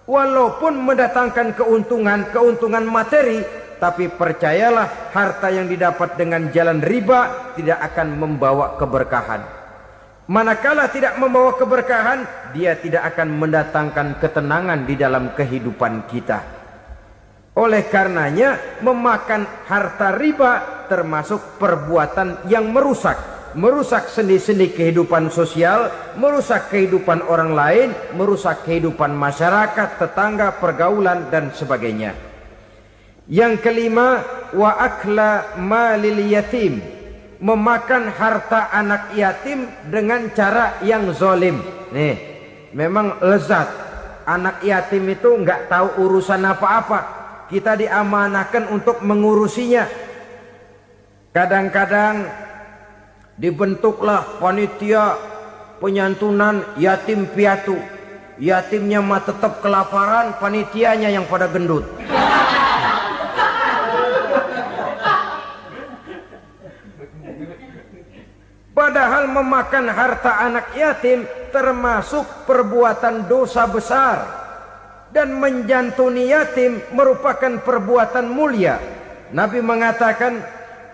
[SPEAKER 1] Walaupun mendatangkan keuntungan materi, tapi percayalah harta yang didapat dengan jalan riba tidak akan membawa keberkahan. Manakala tidak membawa keberkahan, dia tidak akan mendatangkan ketenangan di dalam kehidupan kita. Oleh karenanya, memakan harta riba termasuk perbuatan yang merusak sendi-sendi kehidupan sosial, merusak kehidupan orang lain, merusak kehidupan masyarakat, tetangga, pergaulan dan sebagainya. Yang kelima, wa akla malil yatim, memakan harta anak yatim dengan cara yang zalim. Nih, memang lezat. Anak yatim itu nggak tahu urusan apa-apa. Kita diamanahkan untuk mengurusinya. Kadang-kadang dibentuklah panitia penyantunan yatim piatu. Yatimnya mah tetap kelaparan, panitianya yang pada gendut. Padahal memakan harta anak yatim termasuk perbuatan dosa besar. Dan menjantuni yatim merupakan perbuatan mulia. Nabi mengatakan,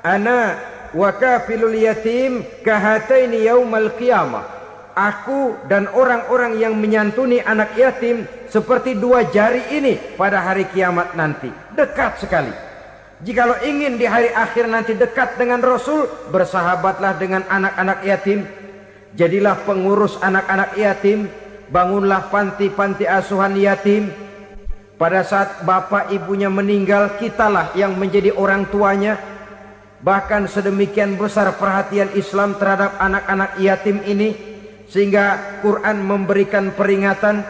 [SPEAKER 1] ana wa kafilul yatim kahataini yaumal qiyamah. Aku dan orang-orang yang menyantuni anak yatim seperti dua jari ini pada hari kiamat nanti. Dekat sekali. Jikalau ingin di hari akhir nanti dekat dengan Rasul, bersahabatlah dengan anak-anak yatim. Jadilah pengurus anak-anak yatim. Bangunlah panti-panti asuhan yatim. Pada saat bapak ibunya meninggal, kitalah yang menjadi orang tuanya. Bahkan sedemikian besar perhatian Islam terhadap anak-anak yatim ini, sehingga Quran memberikan peringatan,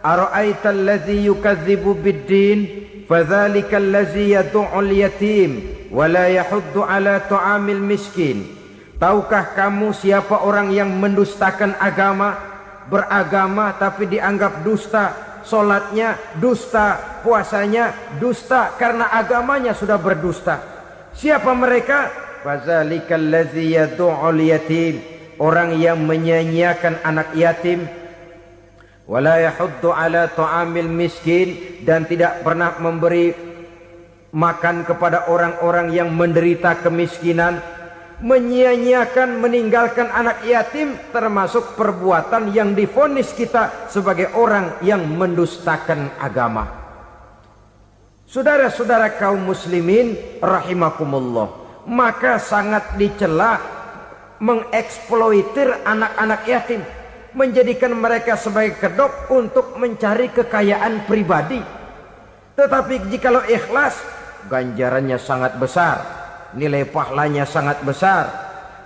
[SPEAKER 1] ara'aital ladzi yukadzibu biddin fadzalikal ladzi yad'ul yatim wa la yahuddu ala ta'amil miskin. Tahukah kamu siapa orang yang mendustakan agama? Beragama tapi dianggap dusta, solatnya dusta, puasanya dusta, karena agamanya sudah berdusta. Siapa mereka? Fazalikal ladzi yad'ul yatim, orang yang menyia-nyiakan anak yatim. Wala yahuddu ala ta'amil miskin, dan tidak pernah memberi makan kepada orang-orang yang menderita kemiskinan. Menyia-nyiakan, meninggalkan anak yatim termasuk perbuatan yang divonis kita sebagai orang yang mendustakan agama. Saudara-saudara kaum muslimin rahimakumullah, maka sangat dicela mengeksploitir anak-anak yatim. menjadikan mereka sebagai kedok untuk mencari kekayaan pribadi. Tetapi jikalau ikhlas, ganjarannya sangat besar, nilai pahalanya sangat besar.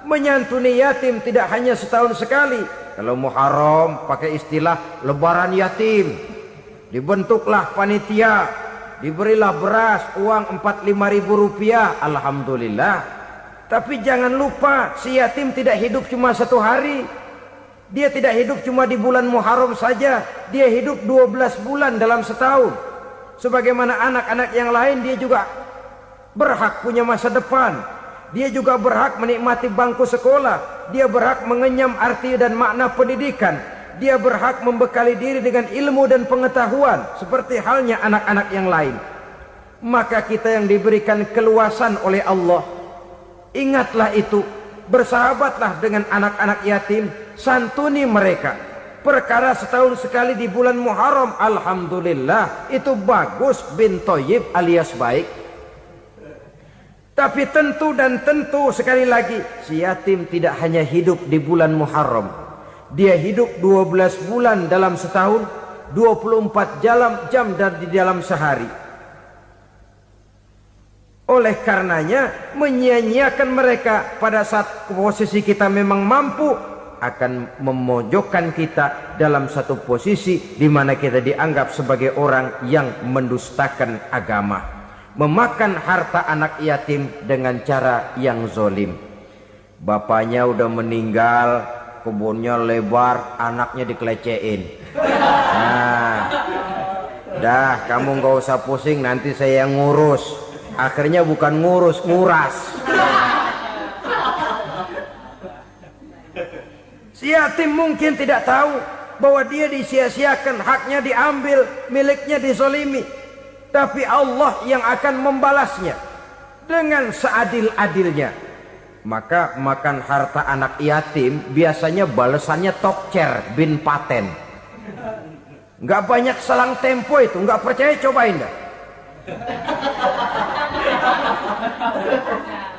[SPEAKER 1] Menyantuni yatim tidak hanya setahun sekali. Kalau Muharram pakai istilah lebaran yatim, dibentuklah panitia, diberilah beras, uang 4-5 ribu rupiah, alhamdulillah. Tapi jangan lupa, si yatim tidak hidup cuma 1 hari. Dia tidak hidup cuma di bulan Muharram saja, dia hidup 12 bulan dalam setahun. Sebagaimana anak-anak yang lain, dia juga berhak punya masa depan. Dia juga berhak menikmati bangku sekolah. Dia berhak mengenyam arti dan makna pendidikan. Dia berhak membekali diri dengan ilmu dan pengetahuan seperti halnya anak-anak yang lain. Maka kita yang diberikan keluasan oleh Allah, ingatlah itu, bersahabatlah dengan anak-anak yatim, santuni mereka. Perkara setahun sekali di bulan Muharram, alhamdulillah, itu bagus, bin Thayyib alias baik. Tapi tentu dan tentu sekali lagi, si yatim tidak hanya hidup di bulan Muharram. Dia hidup 12 bulan dalam setahun, 24 jam di dalam sehari. Oleh karenanya, menyia-nyiakan mereka pada saat posisi kita memang mampu akan memojokkan kita dalam satu posisi di mana kita dianggap sebagai orang yang mendustakan agama. Memakan harta anak yatim dengan cara yang zolim. Bapaknya udah meninggal, kebunnya lebar, anaknya dikelecehin. Nah, dah kamu gak usah pusing, nanti saya yang ngurus. Akhirnya bukan ngurus, nguras. Si yatim mungkin tidak tahu bahwa dia disia-siakan, haknya diambil, miliknya dizolimi. Tapi Allah yang akan membalasnya dengan seadil-adilnya. Maka makan harta anak yatim biasanya balasannya tokcer bin paten. Nggak banyak selang tempo itu, nggak percaya cobain dah.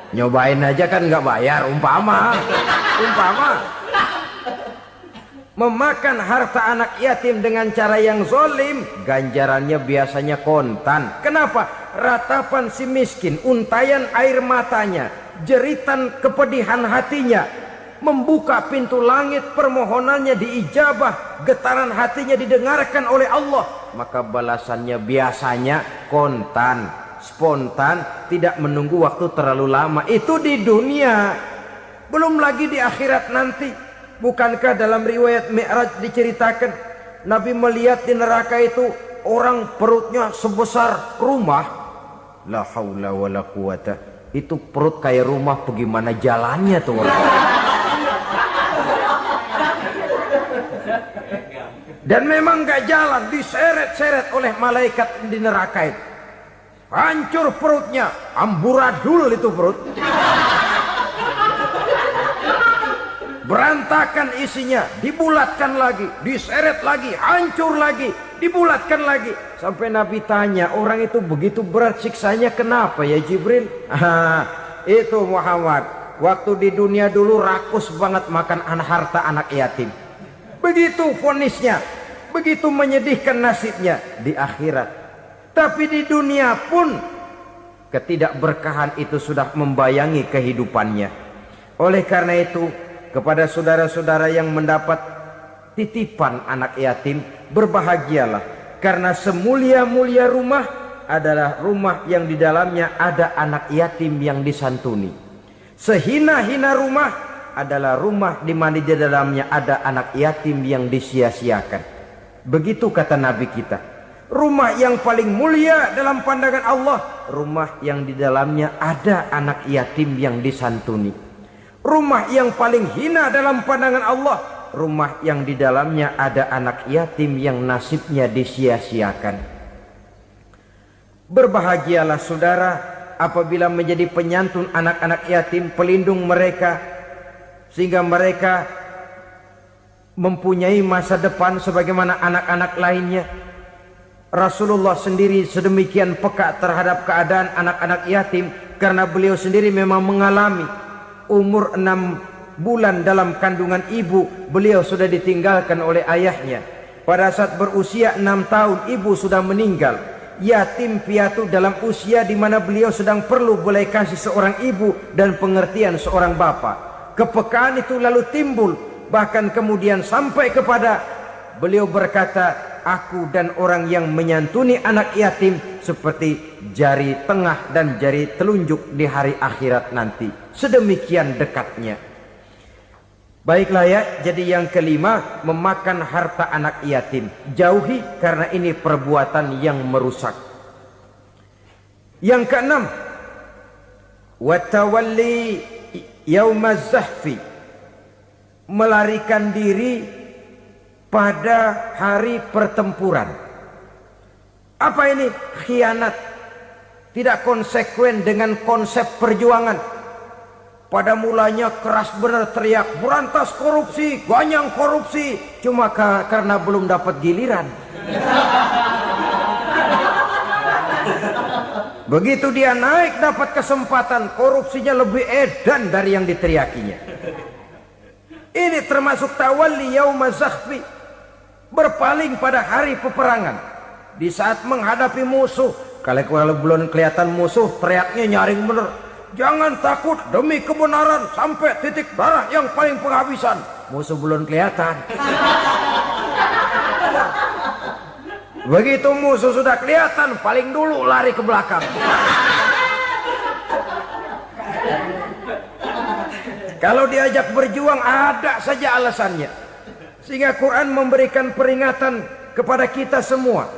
[SPEAKER 1] Nyobain aja kan nggak bayar, umpama. Memakan harta anak yatim dengan cara yang zolim, ganjarannya biasanya kontan. Kenapa? Ratapan si miskin, untayan air matanya, jeritan kepedihan hatinya, membuka pintu langit, permohonannya diijabah, getaran hatinya didengarkan oleh Allah. Maka balasannya biasanya kontan, spontan, tidak menunggu waktu terlalu lama. Itu di dunia, belum lagi di akhirat nanti. Bukankah dalam riwayat Mi'raj diceritakan Nabi melihat di neraka itu orang perutnya sebesar rumah. La haula wala quwata. Itu perut kayak rumah, bagaimana jalannya tuh orang. Dan memang gak jalan, diseret-seret oleh malaikat di neraka itu. Hancur perutnya, amburadul itu perut. Berantakan isinya, dibulatkan lagi, diseret lagi, hancur lagi, dibulatkan lagi. Sampai Nabi tanya, orang itu begitu berat siksanya kenapa ya Jibril? Itu Muhammad, waktu di dunia dulu rakus banget makan harta anak yatim. Begitu vonisnya, begitu menyedihkan nasibnya di akhirat. Tapi di dunia pun ketidakberkahan itu sudah membayangi kehidupannya. Oleh karena itu, kepada saudara-saudara yang mendapat titipan anak yatim, berbahagialah, karena semulia-mulia rumah adalah rumah yang di dalamnya ada anak yatim yang disantuni. Sehina-hina rumah adalah rumah di mana di dalamnya ada anak yatim yang disia-siakan. Begitu kata Nabi kita. Rumah yang paling mulia dalam pandangan Allah, rumah yang di dalamnya ada anak yatim yang disantuni. Rumah yang paling hina dalam pandangan Allah, rumah yang di dalamnya ada anak yatim yang nasibnya disia-siakan. Berbahagialah saudara apabila menjadi penyantun anak-anak yatim, pelindung mereka, sehingga mereka mempunyai masa depan sebagaimana anak-anak lainnya. Rasulullah sendiri sedemikian peka terhadap keadaan anak-anak yatim karena beliau sendiri memang mengalami. Umur 6 bulan dalam kandungan ibu, beliau sudah ditinggalkan oleh ayahnya. Pada saat berusia 6 tahun, ibu sudah meninggal. Yatim piatu dalam usia di mana beliau sedang perlu belas kasih seorang ibu dan pengertian seorang bapa. Kepekaan itu lalu timbul, bahkan kemudian sampai kepada beliau berkata, aku dan orang yang menyantuni anak yatim seperti jari tengah dan jari telunjuk di hari akhirat nanti. Sedemikian dekatnya. Baiklah ya, jadi yang kelima, memakan harta anak yatim. Jauhi karena ini perbuatan yang merusak. Yang keenam, watawalli yaumaz zahfi, melarikan diri pada hari pertempuran. Apa ini? Khianat. Tidak konsekuen dengan konsep perjuangan. Pada mulanya keras benar teriak, berantas korupsi, ganyang korupsi. Cuma karena belum dapat giliran. Begitu dia naik dapat kesempatan, korupsinya lebih edan dari yang diteriakinya. Ini termasuk tawalli yaumaz zahfi, berpaling pada hari peperangan. Di saat menghadapi musuh, kalau belum kelihatan musuh, teriaknya nyaring bener. Jangan takut demi kebenaran sampai titik darah yang paling penghabisan. Musuh belum kelihatan. Begitu musuh sudah kelihatan, paling dulu lari ke belakang. Kalau diajak berjuang ada saja alasannya. Sehingga Quran memberikan peringatan kepada kita semua.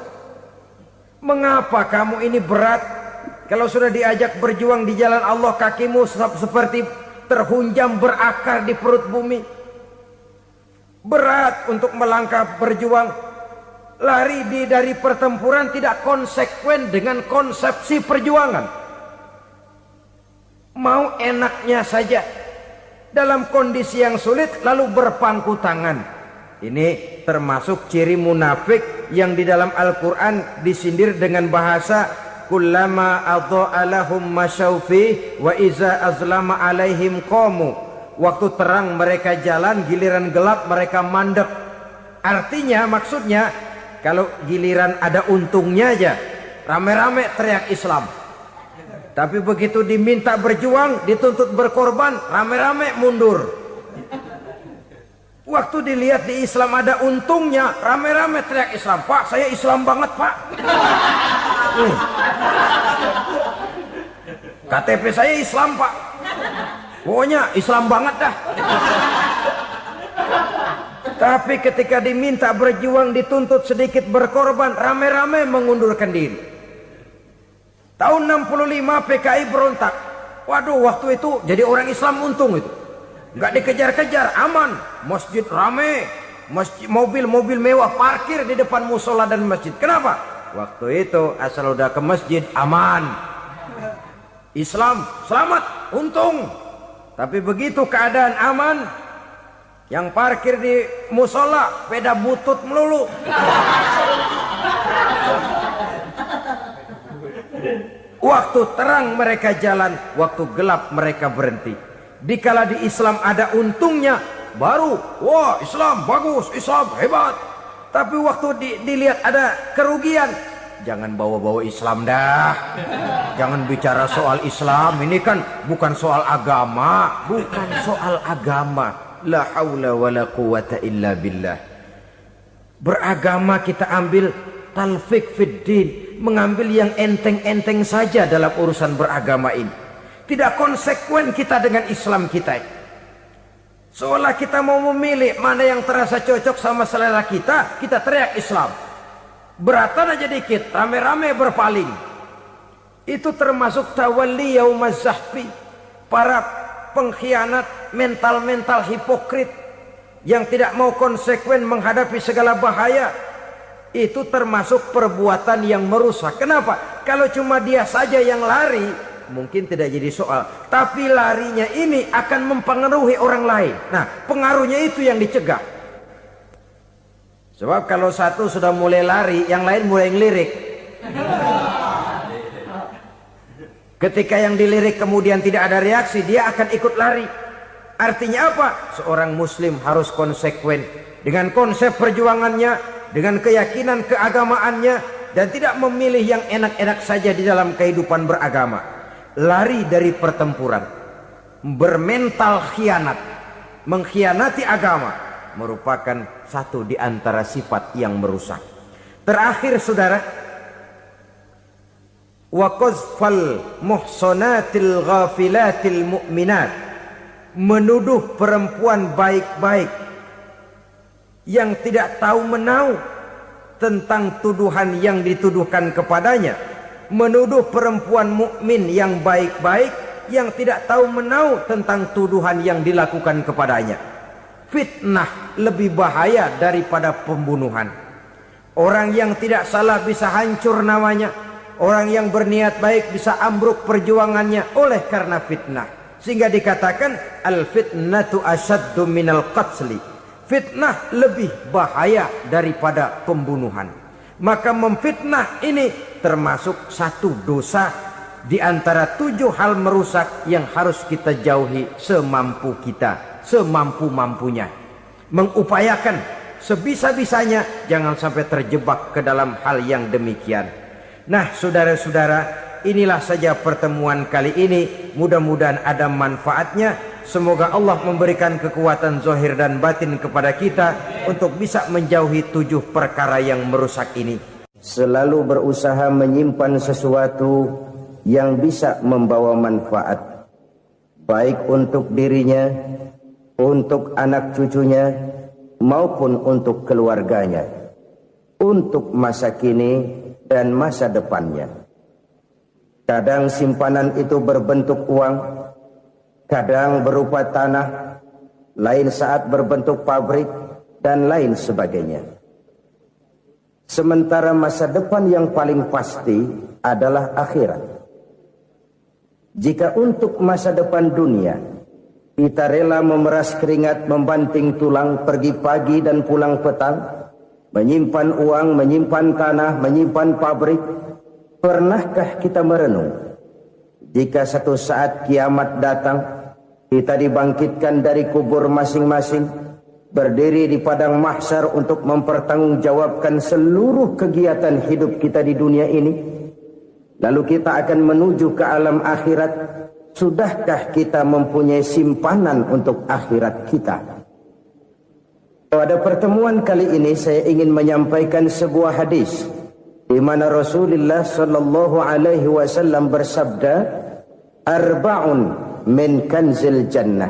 [SPEAKER 1] Mengapa kamu ini berat? Kalau sudah diajak berjuang di jalan Allah, kakimu seperti terhunjam berakar di perut bumi. Berat untuk melangkah berjuang. Lari dari pertempuran tidak konsekuen dengan konsepsi perjuangan. Mau enaknya saja. Dalam kondisi yang sulit lalu berpangku tangan. Ini termasuk ciri munafik yang di dalam Al-Quran disindir dengan bahasa kullama adha'a lahum masyaufi wa iza azlama alaihim qamu. Waktu terang mereka jalan, giliran gelap mereka mandek. Artinya, maksudnya kalau giliran ada untungnya aja rame-rame teriak Islam. Tapi begitu diminta berjuang, dituntut berkorban, rame-rame mundur. Waktu dilihat di Islam ada untungnya, rame-rame teriak Islam. Pak, saya Islam banget, Pak. KTP saya Islam, Pak. Pokoknya Islam banget dah. Tapi ketika diminta berjuang, dituntut sedikit berkorban, rame-rame mengundurkan diri. Tahun 65 PKI berontak. Waduh, waktu itu jadi orang Islam untung itu. Nggak dikejar-kejar, aman. Masjid rame, mobil-mobil mewah parkir di depan musola dan masjid. Kenapa? Waktu itu asal udah ke masjid aman. Islam selamat, untung. Tapi begitu keadaan aman, yang parkir di musola sepeda butut melulu. Waktu terang mereka jalan, waktu gelap mereka berhenti. Dikala di Islam ada untungnya, baru wah Islam bagus, Islam hebat. Tapi waktu dilihat ada kerugian, jangan bawa-bawa Islam dah. Jangan bicara soal Islam, ini kan bukan soal agama. Bukan soal agama. La haula wa la quwata illa billah. Beragama kita ambil talfik fid din, mengambil yang enteng-enteng saja dalam urusan beragama ini. Tidak konsekuen kita dengan Islam kita. Seolah kita mau memilih mana yang terasa cocok sama selera kita, kita teriak Islam. Beratan aja dikit, rame-rame berpaling. Itu termasuk tawalli yaumaz zahfi. Para pengkhianat, mental-mental hipokrit yang tidak mau konsekuen menghadapi segala bahaya. Itu termasuk perbuatan yang merusak. Kenapa? Kalau cuma dia saja yang lari, mungkin tidak jadi soal. Tapi larinya ini akan mempengaruhi orang lain. Nah, pengaruhnya itu yang dicegah. Sebab kalau satu sudah mulai lari, yang lain mulai ngelirik. Ketika yang dilirik kemudian tidak ada reaksi, dia akan ikut lari. Artinya apa? Seorang muslim harus konsekuen dengan konsep perjuangannya, dengan keyakinan keagamaannya, dan tidak memilih yang enak-enak saja di dalam kehidupan beragama. Lari dari pertempuran, bermental khianat, mengkhianati agama merupakan satu di antara sifat yang merusak. Terakhir saudara, wa qazfal muhsanatil ghafilatil mu'minat, menuduh perempuan baik-baik yang tidak tahu menau tentang tuduhan yang dituduhkan kepadanya, menuduh perempuan mukmin yang baik-baik yang tidak tahu menau tentang tuduhan yang dilakukan kepadanya. Fitnah lebih bahaya daripada pembunuhan. Orang yang tidak salah bisa hancur namanya, orang yang berniat baik bisa ambruk perjuangannya oleh karena fitnah. Sehingga dikatakan al-fitnatu asyaddu minal qatli. Fitnah lebih bahaya daripada pembunuhan. Maka memfitnah ini termasuk satu dosa di antara 7 hal merusak yang harus kita jauhi semampu kita, semampu-mampunya. Mengupayakan sebisa-bisanya jangan sampai terjebak ke dalam hal yang demikian. Nah, saudara-saudara, inilah saja pertemuan kali ini. Mudah-mudahan ada manfaatnya. Semoga Allah memberikan kekuatan zahir dan batin kepada kita untuk bisa menjauhi 7 perkara yang merusak ini. Selalu berusaha menyimpan sesuatu yang bisa membawa manfaat, baik untuk dirinya, untuk anak cucunya, maupun untuk keluarganya, untuk masa kini dan masa depannya. Kadang simpanan itu berbentuk uang, kadang berupa tanah, lain saat berbentuk pabrik, dan lain sebagainya. Sementara masa depan yang paling pasti adalah akhirat. Jika untuk masa depan dunia kita rela memeras keringat, membanting tulang, pergi pagi dan pulang petang, menyimpan uang, menyimpan tanah, menyimpan pabrik, pernahkah kita merenung jika satu saat kiamat datang, kita dibangkitkan dari kubur masing-masing, berdiri di padang mahsyar untuk mempertanggungjawabkan seluruh kegiatan hidup kita di dunia ini? Lalu kita akan menuju ke alam akhirat. Sudahkah kita mempunyai simpanan untuk akhirat kita? Pada pertemuan kali ini saya ingin menyampaikan sebuah hadis di mana Rasulullah sallallahu alaihi wasallam bersabda, arba'un min kanzil jannah.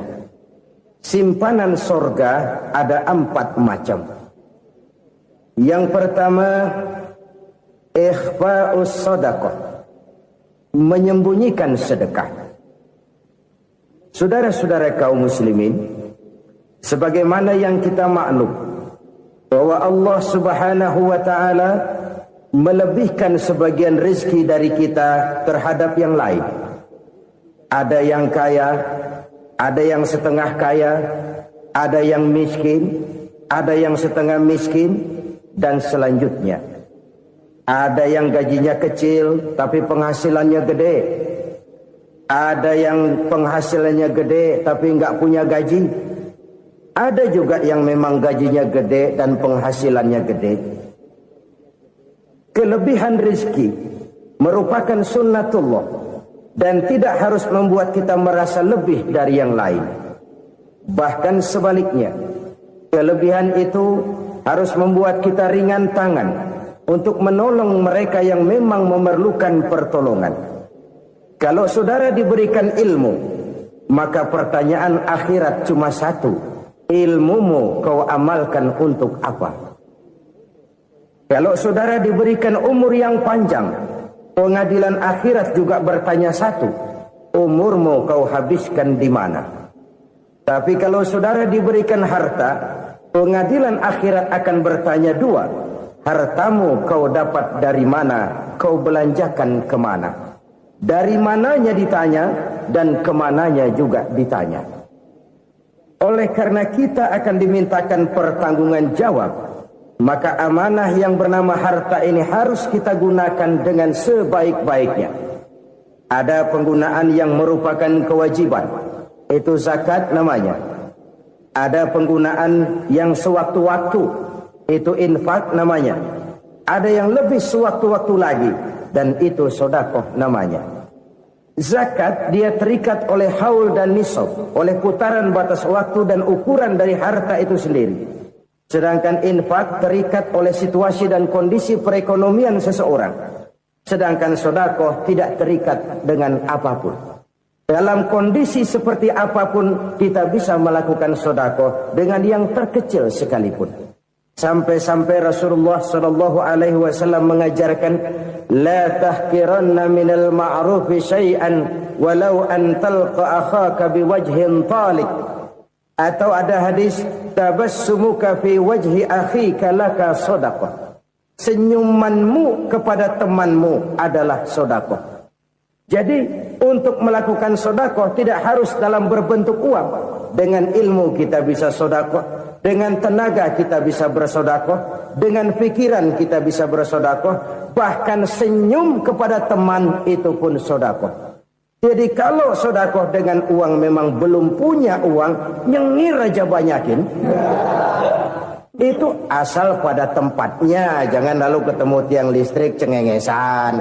[SPEAKER 1] Simpanan sorga ada 4 macam. Yang pertama, ikhfa'us sadaqah, menyembunyikan sedekah. Saudara-saudara kaum muslimin, sebagaimana yang kita maklum bahwa Allah Subhanahu wa taala melebihkan sebagian rezeki dari kita terhadap yang lain. Ada yang kaya, ada yang setengah kaya, ada yang miskin, ada yang setengah miskin, dan selanjutnya. Ada yang gajinya kecil tapi penghasilannya gede. Ada yang penghasilannya gede tapi nggak punya gaji. Ada juga yang memang gajinya gede dan penghasilannya gede. Kelebihan rezeki merupakan sunnatullah dan tidak harus membuat kita merasa lebih dari yang lain. Bahkan sebaliknya, kelebihan itu harus membuat kita ringan tangan untuk menolong mereka yang memang memerlukan pertolongan. Kalau saudara diberikan ilmu, maka pertanyaan akhirat cuma satu: ilmumu kau amalkan untuk apa? Kalau saudara diberikan umur yang panjang, pengadilan akhirat juga bertanya satu: umurmu kau habiskan di mana? Tapi kalau saudara diberikan harta, pengadilan akhirat akan bertanya 2: hartamu kau dapat dari mana? Kau belanjakan kemana? Dari mananya ditanya dan kemananya juga ditanya. Oleh karena kita akan dimintakan pertanggungan jawab, maka amanah yang bernama harta ini harus kita gunakan dengan sebaik-baiknya. Ada penggunaan yang merupakan kewajiban itu zakat namanya. Ada penggunaan yang sewaktu-waktu, itu infak namanya. Ada yang lebih sewaktu-waktu lagi, dan itu sedekah namanya. Zakat dia terikat oleh haul dan nisab, oleh putaran batas waktu dan ukuran dari harta itu sendiri. Sedangkan infak terikat oleh situasi dan kondisi perekonomian seseorang. Sedangkan sedekah tidak terikat dengan apapun. Dalam kondisi seperti apapun kita bisa melakukan sedekah dengan yang terkecil sekalipun. Sampai-sampai Rasulullah sallallahu alaihi wasallam mengajarkan, la tahqiranna minal ma'rufi syai'an walau an talqa akhaka biwajhin talik. Atau ada hadis, tabassumuka fi wajhi akhika laka sedekah. Senyumanmu kepada temanmu adalah sedekah. Jadi untuk melakukan sedekah tidak harus dalam berbentuk uang. Dengan ilmu kita bisa sedekah, dengan tenaga kita bisa bersedekah, dengan pikiran kita bisa bersedekah, bahkan senyum kepada teman itu pun sedekah. Jadi kalau sedekah dengan uang memang belum punya uang, nyengir aja banyakin. Itu asal pada tempatnya, jangan lalu ketemu tiang listrik cengengesan.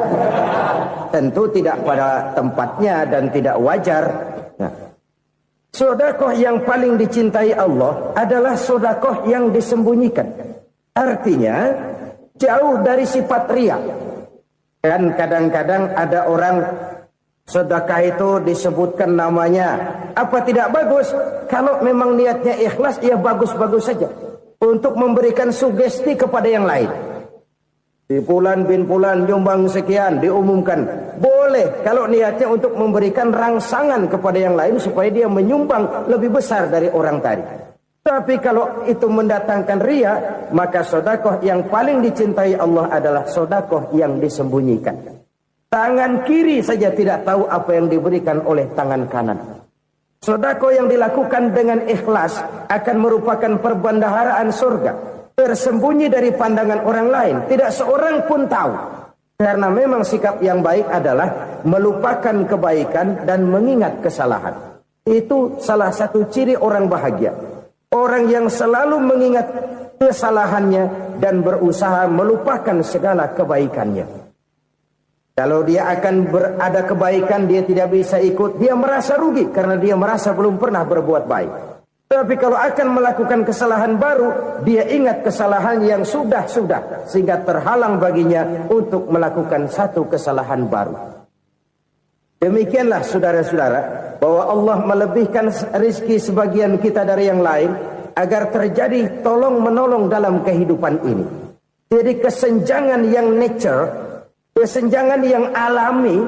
[SPEAKER 1] Tentu tidak pada tempatnya dan tidak wajar. Nah, sedekah yang paling dicintai Allah adalah sedekah yang disembunyikan. Artinya jauh dari sifat riya. Dan kadang-kadang ada orang sedekah itu disebutkan namanya. Apa tidak bagus? Kalau memang niatnya ikhlas, ya bagus-bagus saja. Untuk memberikan sugesti kepada yang lain. Si Fulan bin Fulan nyumbang sekian, diumumkan. Boleh kalau niatnya untuk memberikan rangsangan kepada yang lain supaya dia menyumbang lebih besar dari orang tadi. Tapi kalau itu mendatangkan riya, maka sedekah yang paling dicintai Allah adalah sedekah yang disembunyikan. Tangan kiri saja tidak tahu apa yang diberikan oleh tangan kanan. Sedekah yang dilakukan dengan ikhlas akan merupakan perbendaharaan surga, tersembunyi dari pandangan orang lain, tidak seorang pun tahu. Karena memang sikap yang baik adalah melupakan kebaikan dan mengingat kesalahan. Itu salah satu ciri orang bahagia. Orang yang selalu mengingat kesalahannya dan berusaha melupakan segala kebaikannya. Kalau dia akan berada kebaikan, dia tidak bisa ikut, dia merasa rugi karena dia merasa belum pernah berbuat baik. Tapi kalau akan melakukan kesalahan baru, dia ingat kesalahan yang sudah-sudah, sehingga terhalang baginya untuk melakukan satu kesalahan baru. Demikianlah saudara-saudara, bahwa Allah melebihkan rizki sebagian kita dari yang lain, agar terjadi tolong-menolong dalam kehidupan ini. Jadi kesenjangan yang nature, kesenjangan yang alami,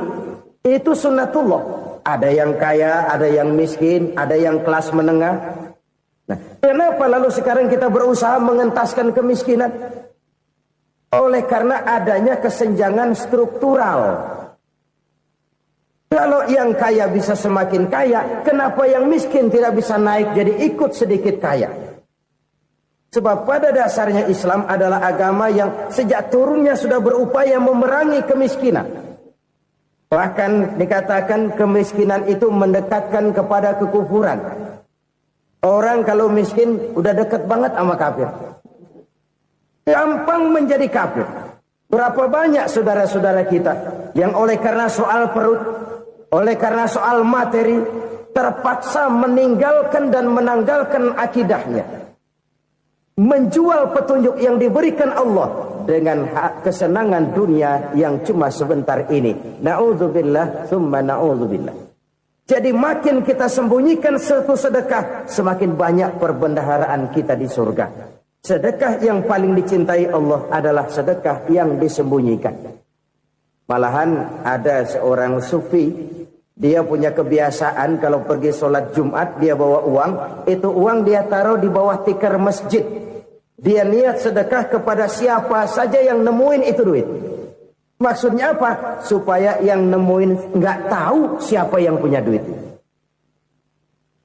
[SPEAKER 1] itu sunnatullah. Ada yang kaya, ada yang miskin, ada yang kelas menengah. Nah, kenapa lalu sekarang kita berusaha mengentaskan kemiskinan? Oleh karena adanya kesenjangan struktural. Kalau yang kaya bisa semakin kaya, kenapa yang miskin tidak bisa naik jadi ikut sedikit kaya? Sebab pada dasarnya Islam adalah agama yang sejak turunnya sudah berupaya memerangi kemiskinan. Bahkan dikatakan kemiskinan itu mendekatkan kepada kekufuran. Orang kalau miskin udah dekat banget sama kafir. Gampang menjadi kafir. Berapa banyak saudara-saudara kita yang oleh karena soal perut, oleh karena soal materi, terpaksa meninggalkan dan menanggalkan akidahnya. Menjual petunjuk yang diberikan Allah dengan kesenangan dunia yang cuma sebentar ini. Na'udzubillah, summa na'udzubillah. Jadi makin kita sembunyikan satu sedekah, semakin banyak perbendaharaan kita di surga. Sedekah yang paling dicintai Allah adalah sedekah yang disembunyikan. Malahan ada seorang sufi, dia punya kebiasaan kalau pergi sholat Jumat dia bawa uang, itu uang dia taruh di bawah tikar masjid. Dia niat sedekah kepada siapa saja yang nemuin itu duit. Maksudnya apa? Supaya yang nemuin nggak tahu siapa yang punya duit.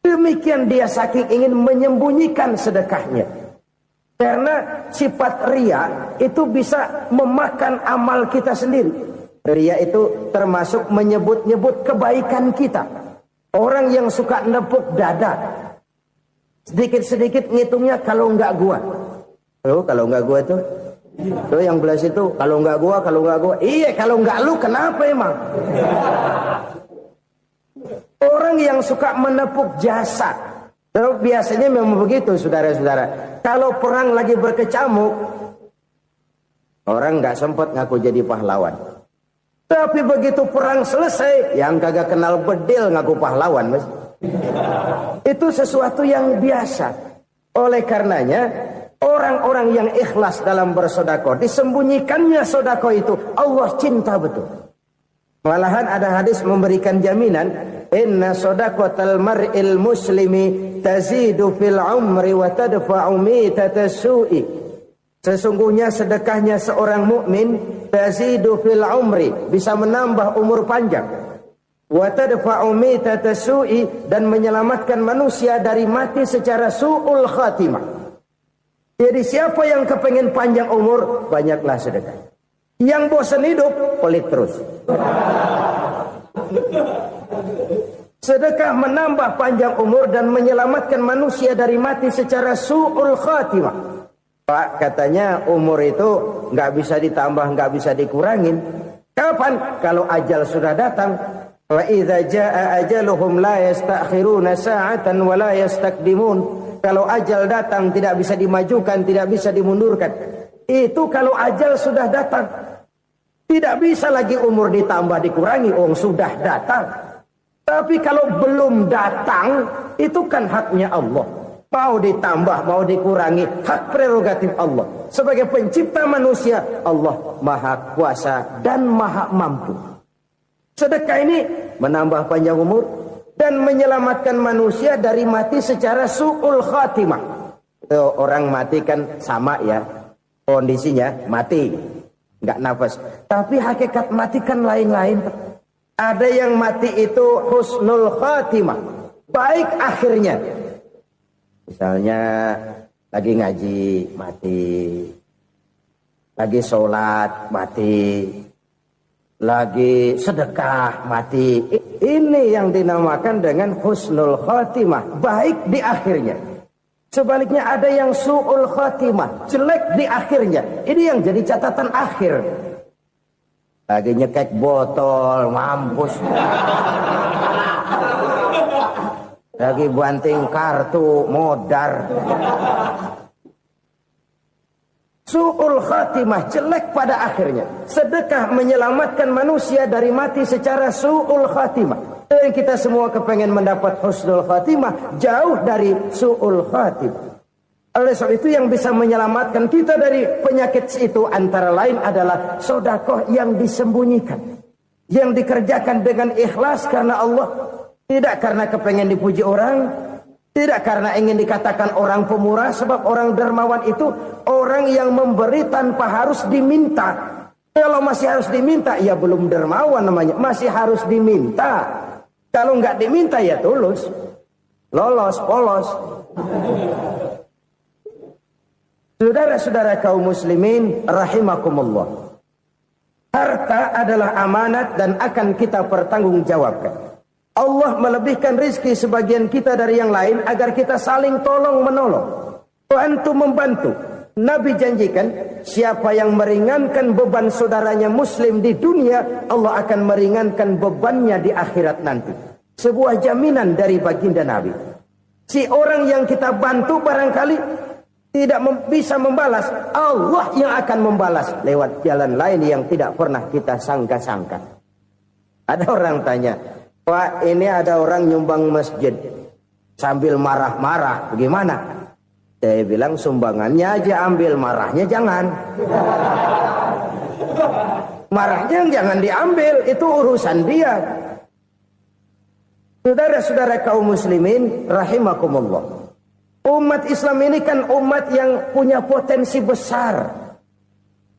[SPEAKER 1] Demikian dia saking ingin menyembunyikan sedekahnya. Karena sifat riya itu bisa memakan amal kita sendiri. Riya itu termasuk menyebut-nyebut kebaikan kita. Orang yang suka nepuk
[SPEAKER 2] dada. Sedikit-sedikit ngitungnya kalau enggak gua. Tuh, kalau enggak gua tuh. Tuh yang belas itu, kalau enggak gua. Iya, kalau enggak lu kenapa emang? Orang yang suka menepuk jasa. Terus biasanya memang begitu, saudara-saudara. Kalau perang lagi berkecamuk, orang nggak sempat ngaku jadi pahlawan. Tapi begitu perang selesai, yang kagak kenal bedil ngaku pahlawan, Mas. Itu sesuatu yang biasa. Oleh karenanya, orang-orang yang ikhlas dalam bersedekah, disembunyikannya sedekah itu, Allah cinta betul. Malahan ada hadis memberikan jaminan, inna shadaqatal mar'il muslimi tazidu fil umri wa tadfa'u mitata su'i. Sesungguhnya sedekahnya seorang mukmin tazidu fil umri, bisa menambah umur panjang. Wa tadfa'u mitata su'i, dan menyelamatkan manusia dari mati secara su'ul khatimah. Jadi siapa yang kepengen panjang umur, banyaklah sedekah. Yang bosan hidup, pelit terus. Sedekah menambah panjang umur dan menyelamatkan manusia dari mati secara su'ul khatimah. Pak, katanya umur itu nggak bisa ditambah, nggak bisa dikurangin. Kapan? Kalau ajal sudah datang. Wa idza jaa ajaluhum la yastakhiruna sa'atan wa la yastaqdimun. Kalau ajal datang tidak bisa dimajukan, tidak bisa dimundurkan. Itu kalau ajal sudah datang. Tidak bisa lagi umur ditambah dikurangi, sudah datang. Tapi kalau belum datang, itu kan haknya Allah. Mau ditambah, mau dikurangi, hak prerogatif Allah. Sebagai pencipta manusia, Allah maha kuasa dan maha mampu. Sedekah ini menambah panjang umur dan menyelamatkan manusia dari mati secara su'ul khatimah. Orang mati kan sama ya, kondisinya mati, nggak nafas. Tapi hakikat mati kan lain-lain. Ada yang mati itu husnul khatimah, baik akhirnya. Misalnya lagi ngaji mati, lagi sholat mati, lagi sedekah mati. Ini yang dinamakan dengan husnul khatimah, baik di akhirnya. Sebaliknya ada yang su'ul khatimah, jelek di akhirnya. Ini yang jadi catatan akhir. Lagi nyekek botol, mampus. Lagi banting kartu, modar. Su'ul khatimah, jelek pada akhirnya. Sedekah menyelamatkan manusia dari mati secara su'ul khatimah. Dan kita semua kepengen mendapat husnul khatimah, jauh dari su'ul khatimah. Oleh sebab itu yang bisa menyelamatkan kita dari penyakit itu antara lain adalah sedekah yang disembunyikan. Yang dikerjakan dengan ikhlas karena Allah. Tidak karena kepengen dipuji orang. Tidak karena ingin dikatakan orang pemurah. Sebab orang dermawan itu orang yang memberi tanpa harus diminta. Kalau masih harus diminta, ya belum dermawan namanya. Masih harus diminta. Kalau nggak diminta ya tulus. Lolos, polos. Saudara-saudara kaum muslimin rahimakumullah. Harta adalah amanat dan akan kita pertanggungjawabkan. Allah melebihkan rizki sebagian kita dari yang lain agar kita saling tolong menolong. Bantu membantu. Nabi janjikan siapa yang meringankan beban saudaranya muslim di dunia, Allah akan meringankan bebannya di akhirat nanti. Sebuah jaminan dari baginda Nabi. Si orang yang kita bantu barangkali tidak bisa membalas, Allah yang akan membalas lewat jalan lain yang tidak pernah kita sangka-sangka. Ada orang tanya, Pak, ini ada orang nyumbang masjid sambil marah-marah, bagaimana? Saya bilang sumbangannya aja ambil, marahnya jangan. Marahnya jangan diambil, itu urusan dia. Saudara-saudara kaum muslimin rahimakumullah. Umat Islam ini kan umat yang punya potensi besar.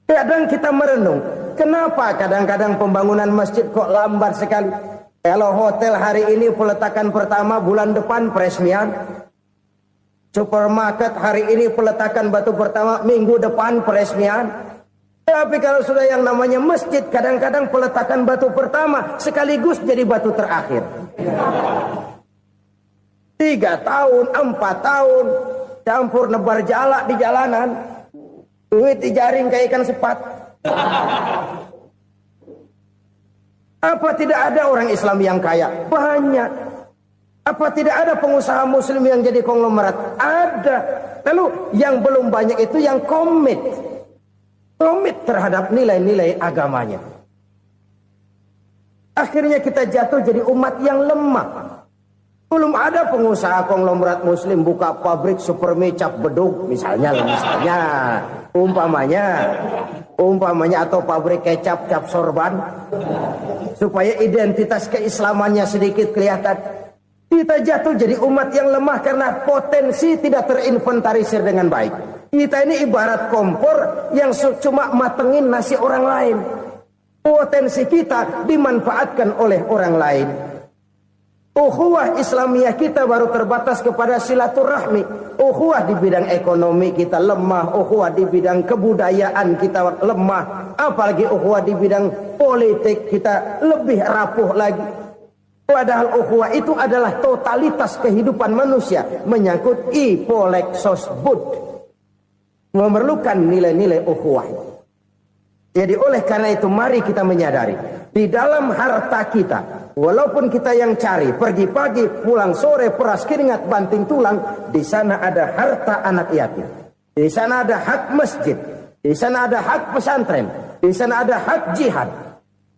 [SPEAKER 2] Kadang kita merenung, kenapa kadang-kadang pembangunan masjid kok lambat sekali? Kalau hotel hari ini peletakan pertama, bulan depan peresmian. Supermarket hari ini peletakan batu pertama, minggu depan peresmian. Tapi kalau sudah yang namanya masjid, kadang-kadang peletakan batu pertama sekaligus jadi batu terakhir. 3 tahun, 4 tahun, campur nebar jalak di jalanan, duit dijaring kayak ikan sepat. Apa tidak ada orang Islam yang kaya? Banyak. Apa tidak ada pengusaha muslim yang jadi konglomerat? Ada. Lalu yang belum banyak itu yang komit terhadap nilai-nilai agamanya. Akhirnya kita jatuh jadi umat yang lemah. Belum ada pengusaha konglomerat muslim buka pabrik supermi cap bedug misalnya umpamanya atau pabrik kecap cap sorban supaya identitas keislamannya sedikit kelihatan. Kita jatuh jadi umat yang lemah karena potensi tidak terinventarisir dengan baik. Kita ini ibarat kompor yang cuma matengin nasi orang lain. Potensi kita dimanfaatkan oleh orang lain. Ukhuwah Islamiyah kita baru terbatas kepada silaturahmi. Ukhuwah di bidang ekonomi kita lemah. Ukhuwah di bidang kebudayaan kita lemah. Apalagi ukhuwah di bidang politik kita lebih rapuh lagi. Padahal ukhuwah itu adalah totalitas kehidupan manusia. Menyangkut ipolek sosbud. Memerlukan nilai-nilai ukhuwah. Jadi oleh karena itu mari kita menyadari. Di dalam harta kita, walaupun kita yang cari, pergi pagi, pulang sore, peras keringat, banting tulang, di sana ada harta anak yatim. Di sana ada hak masjid. Di sana ada hak pesantren. Di sana ada hak jihad.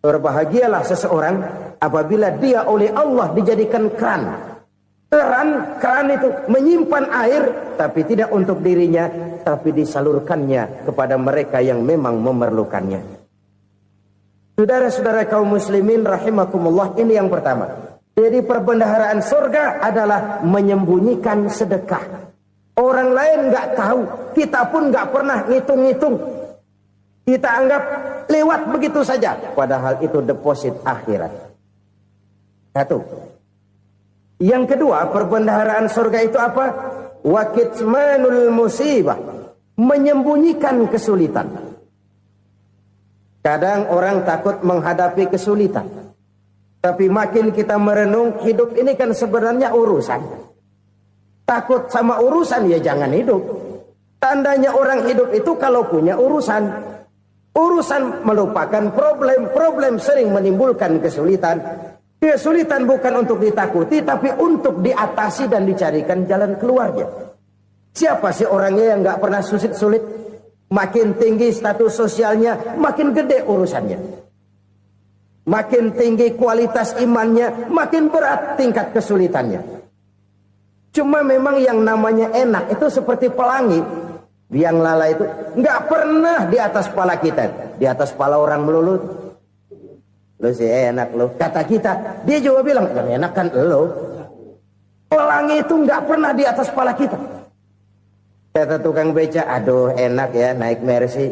[SPEAKER 2] Berbahagialah seseorang apabila dia oleh Allah dijadikan keran. Keran itu menyimpan air, tapi tidak untuk dirinya, tapi disalurkannya kepada mereka yang memang memerlukannya. Saudara-saudara kaum muslimin rahimakumullah, ini yang pertama. Jadi perbendaharaan surga adalah menyembunyikan sedekah. Orang lain nggak tahu, kita pun nggak pernah ngitung-ngitung. Kita anggap lewat begitu saja, padahal itu deposit akhirat. Satu. Yang kedua, perbendaharaan surga itu apa? Wa kitmanul musibah, menyembunyikan kesulitan. Kadang orang takut menghadapi kesulitan. Tapi makin kita merenung, hidup ini kan sebenarnya urusan. Takut sama urusan ya jangan hidup. Tandanya orang hidup itu kalau punya urusan. Urusan melupakan problem. Problem sering menimbulkan kesulitan. Kesulitan bukan untuk ditakuti, tapi untuk diatasi dan dicarikan jalan keluarnya. Siapa sih orangnya yang gak pernah sulit-sulit? Makin tinggi status sosialnya, makin gede urusannya. Makin tinggi kualitas imannya, makin berat tingkat kesulitannya. Cuma memang yang namanya enak itu seperti pelangi. Biang lala itu nggak pernah di atas kepala kita. Di atas kepala orang melulu. Lu sih enak lu. Kata kita, dia juga bilang, yang enak kan lu. Pelangi itu nggak pernah di atas kepala kita. Kata tukang beca, aduh enak ya naik Mercy.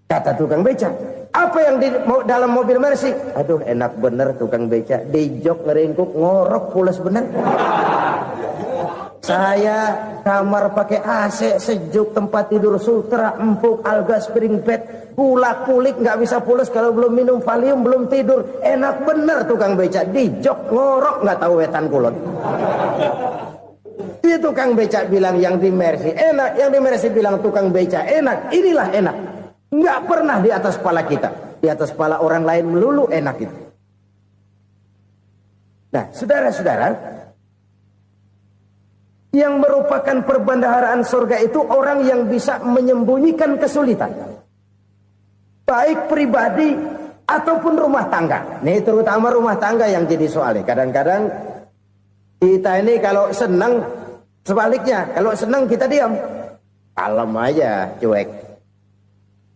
[SPEAKER 2] Kata tukang beca, apa yang di dalam mobil Mercy? Aduh enak bener tukang beca. Di jok ngeringkuk ngorok pulas bener. Saya kamar pakai AC sejuk, tempat tidur sutra, empuk, alga spring bed, gula kulik nggak bisa pulas kalau belum minum Valium, belum tidur. Enak bener tukang beca. Di jok ngorok nggak tahu wetan kulon. Dia tukang becak bilang yang di Mercy enak, yang di Mercy bilang tukang becak enak. Inilah enak. Nggak pernah di atas kepala kita. Di atas kepala orang lain melulu enak itu. Nah, saudara-saudara, yang merupakan perbendaharaan surga itu orang yang bisa menyembunyikan kesulitan. Baik pribadi ataupun rumah tangga. Nih terutama rumah tangga yang jadi soalnya. Kadang-kadang kita ini kalau senang, sebaliknya, kalau senang kita diam. Kalem aja, cuek.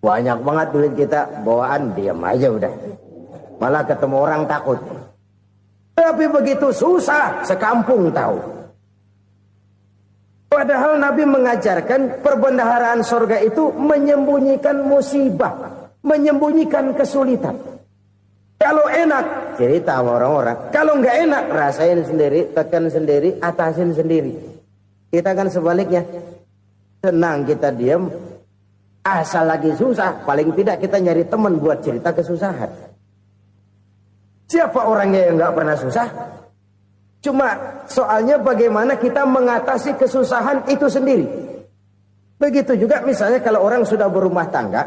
[SPEAKER 2] Banyak banget duit kita, bawaan diam aja udah. Malah ketemu orang takut. Tapi begitu susah, sekampung tahu. Padahal Nabi mengajarkan perbendaharaan surga itu menyembunyikan musibah, menyembunyikan kesulitan. Kalau enak, cerita sama orang-orang. Kalau nggak enak, rasain sendiri, tekan sendiri, atasin sendiri. Kita kan sebaliknya. Senang kita diam, asal lagi susah, paling tidak kita nyari teman buat cerita kesusahan. Siapa orangnya yang nggak pernah susah? Cuma soalnya bagaimana kita mengatasi kesusahan itu sendiri. Begitu juga misalnya kalau orang sudah berumah tangga,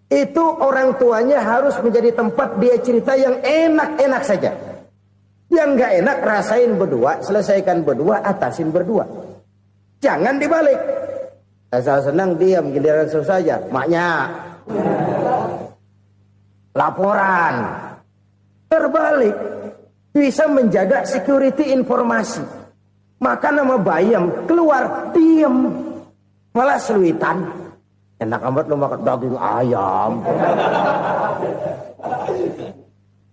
[SPEAKER 2] itu orang tuanya harus menjadi tempat dia cerita yang enak-enak saja. Yang nggak enak rasain berdua, selesaikan berdua, atasin berdua. Jangan dibalik. Asal senang diam, giliran susah saja. Maknya laporan. Terbalik. Bisa menjaga security informasi. Maka nama bayam keluar diam. Malah seluitan. Enak amat lu makan daging ayam.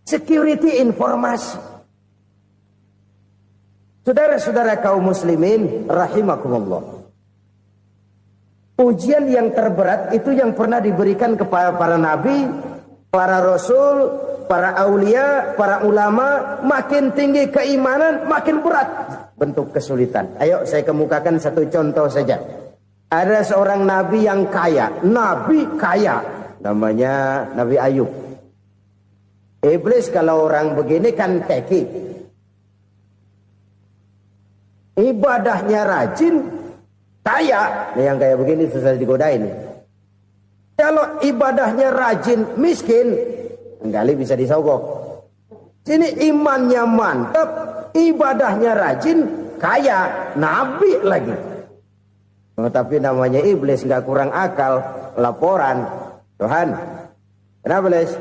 [SPEAKER 2] Security informasi. Saudara-saudara kaum muslimin rahimakumullah. Ujian yang terberat itu yang pernah diberikan kepada para nabi, para rasul, para aulia, para ulama. Makin tinggi keimanan, makin berat bentuk kesulitan. Ayo saya kemukakan satu contoh saja. Ada seorang nabi yang kaya. Nabi kaya. Namanya Nabi Ayub. Iblis kalau orang begini kan teki. Ibadahnya rajin, kaya. Nih yang kayak begini susah digodain. Kalau ibadahnya rajin, miskin, kali bisa disogok. Sini imannya mantap, ibadahnya rajin, kaya, nabi lagi. Oh, tapi namanya iblis nggak kurang akal. Laporan, Tuhan, kenapa iblis?